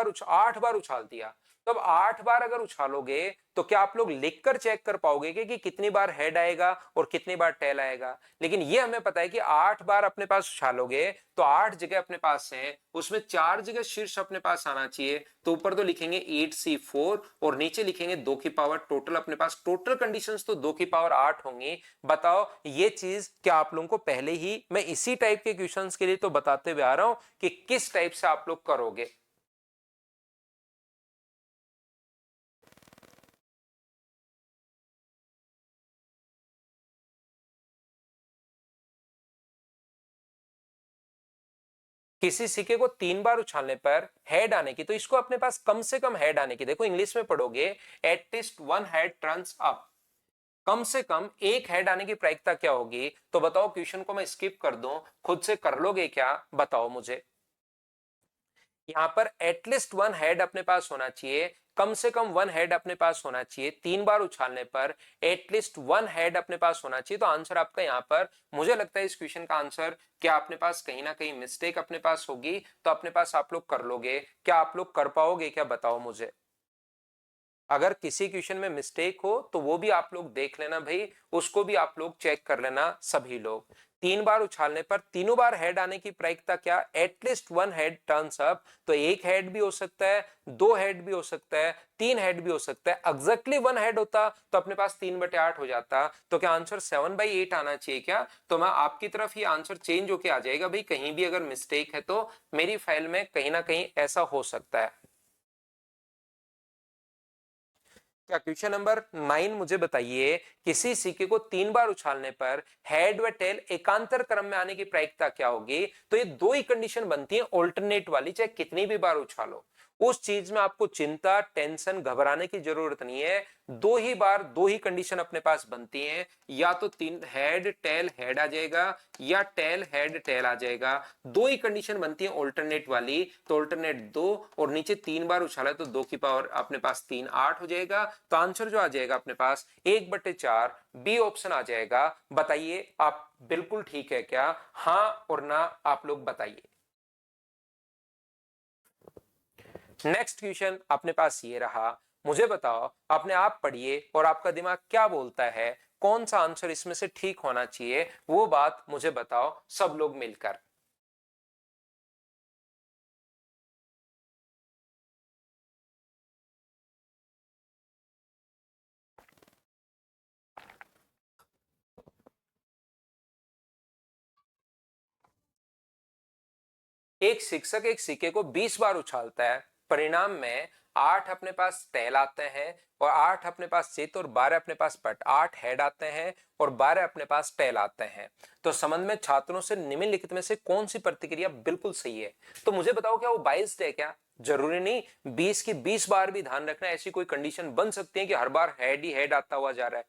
बार उछाल दिया। तो अब 8 बार अगर उछालोगे तो क्या आप लोग लिखकर चेक कर पाओगे कि कितनी बार हेड आएगा और कितनी बार टेल आएगा। लेकिन ये हमें पता है कि 8 बार अपने पास उछालोगे तो 8 जगह अपने पास है, उसमें 4 जगह शीर्ष अपने पास आना चाहिए। तो ऊपर तो लिखेंगे 8c4 और नीचे लिखेंगे 2 की पावर टोटल। अपने पास टोटल कंडीशंस तो 2 की पावर 8 होंगी। बताओ ये चीज क्या आप लोगों को पहले ही मैं इसी टाइप के क्वेश्चंस के लिए तो बताते हुए आ रहा हूं कि किस टाइप से आप लोग करोगे। किसी सिक्के को 3 बार उछालने पर हेड आने की, तो इसको अपने पास कम से कम हेड आने की, देखो इंग्लिश में पढ़ोगे at least one head turns up. कम से कम एक हेड आने की प्रायिकता क्या होगी। तो बताओ, क्वेश्चन को मैं स्किप कर दूं, खुद से कर लोगे क्या, बताओ मुझे। यहां पर एटलीस्ट वन हेड अपने पास होना चाहिए, कम से कम वन हेड अपने पास होना चाहिए। 3 बार उछालने पर एटलीस्ट वन हेड अपने पास होना चाहिए। तो आंसर आपका यहां पर, मुझे लगता है इस क्वेश्चन का आंसर क्या अपने पास कहीं ना कहीं मिस्टेक अपने पास होगी। तो अपने पास आप लोग कर लोगे क्या, आप लोग कर पाओगे क्या, बताओ मुझे। अगर किसी क्वेश्चन में मिस्टेक हो तो वो भी आप लोग देख लेना भाई, उसको भी आप लोग चेक कर लेना सभी लोग। 3 बार उछालने पर तीनों बार हेड आने की प्रायिकता क्या, at least one head turns up. तो एक हेड भी हो सकता है, 2 हेड भी हो सकता है, 3 हेड भी हो सकता है। एग्जैक्टली वन हेड होता तो अपने पास 3/8 हो जाता। तो क्या आंसर 7/8 आना चाहिए क्या। तो मैं आपकी तरफ ये आंसर चेंज होके आ जाएगा भाई, कहीं भी अगर मिस्टेक है तो मेरी फाइल में कहीं ना कहीं ऐसा हो सकता है। क्या क्वेश्चन नंबर 9 मुझे बताइए, किसी सिक्के को 3 बार उछालने पर हेड व टेल एकांतर क्रम में आने की प्रायिकता क्या होगी। तो ये दो ही कंडीशन बनती है ऑल्टरनेट वाली, चाहे कितनी भी बार उछालो। उस चीज में आपको चिंता टेंशन घबराने की जरूरत नहीं है। दो ही बार दो ही कंडीशन अपने पास बनती हैं, या तो तीन हेड टेल हेड आ जाएगा या टेल हेड टेल आ जाएगा। दो ही कंडीशन बनती है ऑल्टरनेट वाली। तो ऑल्टरनेट 2 और नीचे 3 बार उछाला तो 2 की पावर अपने पास 3 8 हो जाएगा। तो आंसर जो आ जाएगा अपने पास 1/4 बी ऑप्शन आ जाएगा। बताइए आप बिल्कुल ठीक है क्या, हाँ और ना आप लोग बताइए। नेक्स्ट क्वेश्चन अपने पास ये रहा, मुझे बताओ, अपने आप पढ़िए और आपका दिमाग क्या बोलता है, कौन सा आंसर इसमें से ठीक होना चाहिए, वो बात मुझे बताओ सब लोग मिलकर। एक शिक्षक एक सिक्के को 20 बार उछालता है, परिणाम में 8 अपने पास टेल आते हैं और 8 अपने पास चित और 12 अपने पास पट, 8 हेड आते हैं और 12 अपने पास टेल आते हैं। तो संबंध में छात्रों से निम्नलिखित में से कौन सी प्रतिक्रिया बिल्कुल सही है। तो मुझे बताओ, क्या वो बाइस्ड है क्या। जरूरी नहीं 20 की 20 बार भी ध्यान रखना, ऐसी कोई कंडीशन बन सकती है कि हर बार हेड ही हेड आता हुआ जा रहा है,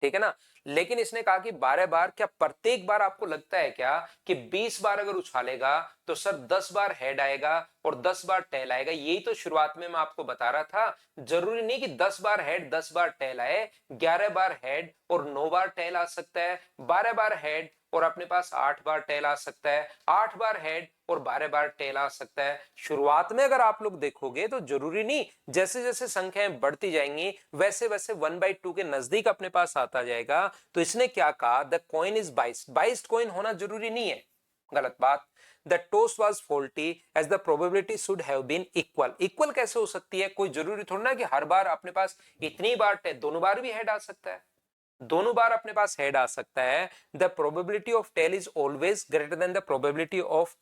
ठीक है ना। लेकिन इसने कहा कि 12 बार, क्या प्रत्येक बार आपको लगता है क्या कि 20 बार अगर उछालेगा तो सर 10 बार हेड आएगा और 10 बार टेल आएगा। यही तो शुरुआत में मैं आपको बता रहा था। जरूरी नहीं कि 10 बार हेड 10 बार टेल आए, 11 बार हेड और 9 बार टेल आ सकता है, 12 बार हेड और अपने पास 8 बार टेल आ सकता है, 8 बार हेड और 12 बार टेल आ सकता है। शुरुआत में अगर आप लोग देखोगे तो जरूरी नहीं, जैसे जैसे संख्याएं बढ़ती जाएंगी वैसे वैसे 1/2 के नजदीक अपने पास आता जाएगा। तो इसने क्या कहा, the coin is biased. Biased coin होना जरूरी नहीं है, गलत बात। The toast was faulty as the probability should have been equal. Equal कैसे हो सकती है, कोई जरूरी थोड़ा ना कि हर बार अपने पास इतनी बार दोनों बार भी हेड आ सकता है, दोनों बार अपने पास हेड आ सकता है। The probability of tail is always greater than the probability of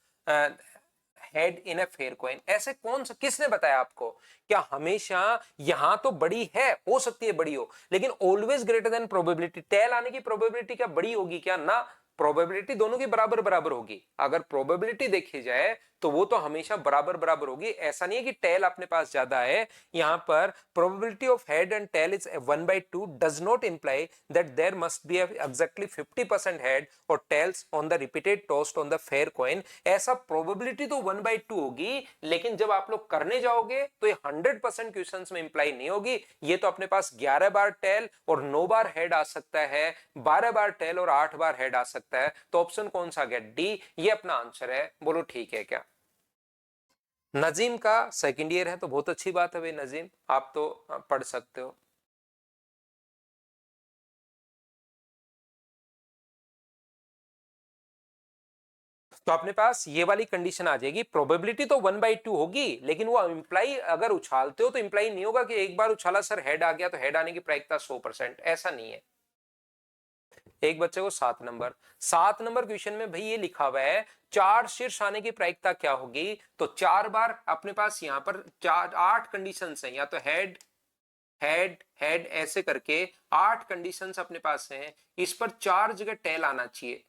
head in a fair coin. ऐसे कौन सा, किसने बताया आपको। क्या हमेशा, यहां तो बड़ी है, हो सकती है बड़ी हो, लेकिन always greater than probability, tail आने की प्रोबेबिलिटी क्या बड़ी होगी क्या, ना। प्रोबेबिलिटी दोनों की बराबर बराबर होगी। अगर प्रोबेबिलिटी देखी जाए तो वो तो हमेशा बराबर बराबर होगी। ऐसा नहीं है कि टेल अपने पास ज्यादा है। यहाँ पर probability of head and tail is 1/2 does not imply that there must be exactly 50% head और tails on the repeated tossed on the fair coin. ऐसा प्रोबेबिलिटी तो 1/2 होगी, लेकिन जब आप लोग करने जाओगे तो ये 100% क्वेश्चन में इंप्लाई नहीं होगी। ये तो अपने पास 11 बार टेल और 9 बार हेड आ सकता है, 12 बार टेल और 8 बार हेड आ सकता है। तो ऑप्शन कौन सा गया? डी, ये अपना आंसर है। बोलो ठीक है क्या? नजीम का सेकंड ईयर है तो बहुत अच्छी बात है भाई। नजीम आप तो पढ़ सकते हो। तो अपने पास ये वाली कंडीशन आ जाएगी, प्रोबेबिलिटी तो 1/2 होगी, लेकिन वो इंप्लाई अगर उछालते हो तो इंप्लाई नहीं होगा कि एक बार उछाला सर हेड आ गया तो हेड आने की प्रायिकता 100%, ऐसा नहीं है। एक बच्चे को 7 नंबर, 7 नंबर क्वेश्चन में भाई ये लिखा हुआ है चार शीर्ष आने की प्रायिकता क्या होगी। तो 4 बार अपने पास यहाँ पर 8 कंडीशन है, या तो हेड हेड हेड ऐसे करके 8 कंडीशंस अपने पास हैं। इस पर 4 जगह टेल आना चाहिए,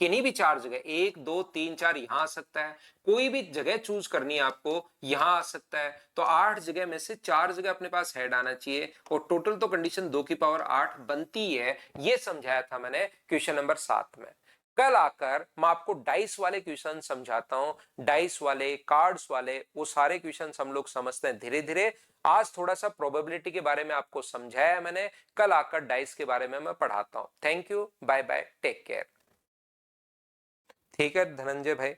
किन्हीं भी 4 जगह, 1 2 3 4 यहां आ सकता है, कोई भी जगह चूज करनी है आपको, यहां आ सकता है। तो 8 जगह में से 4 जगह अपने पास हेड आना चाहिए और टोटल तो कंडीशन 2 की पावर 8 बनती है। ये समझाया था मैंने क्वेश्चन नंबर 7 में। कल आकर मैं आपको डाइस वाले क्वेश्चन समझाता हूं। डाइस वाले, कार्ड्स वाले, वो सारे क्वेश्चन हम लोग समझते हैं धीरे धीरे। आज थोड़ा सा प्रोबेबिलिटी के बारे में आपको समझाया मैंने, कल आकर डाइस के बारे में मैं पढ़ाता हूं। Thank you, bye bye, take care. ठीक है धनंजय भाई।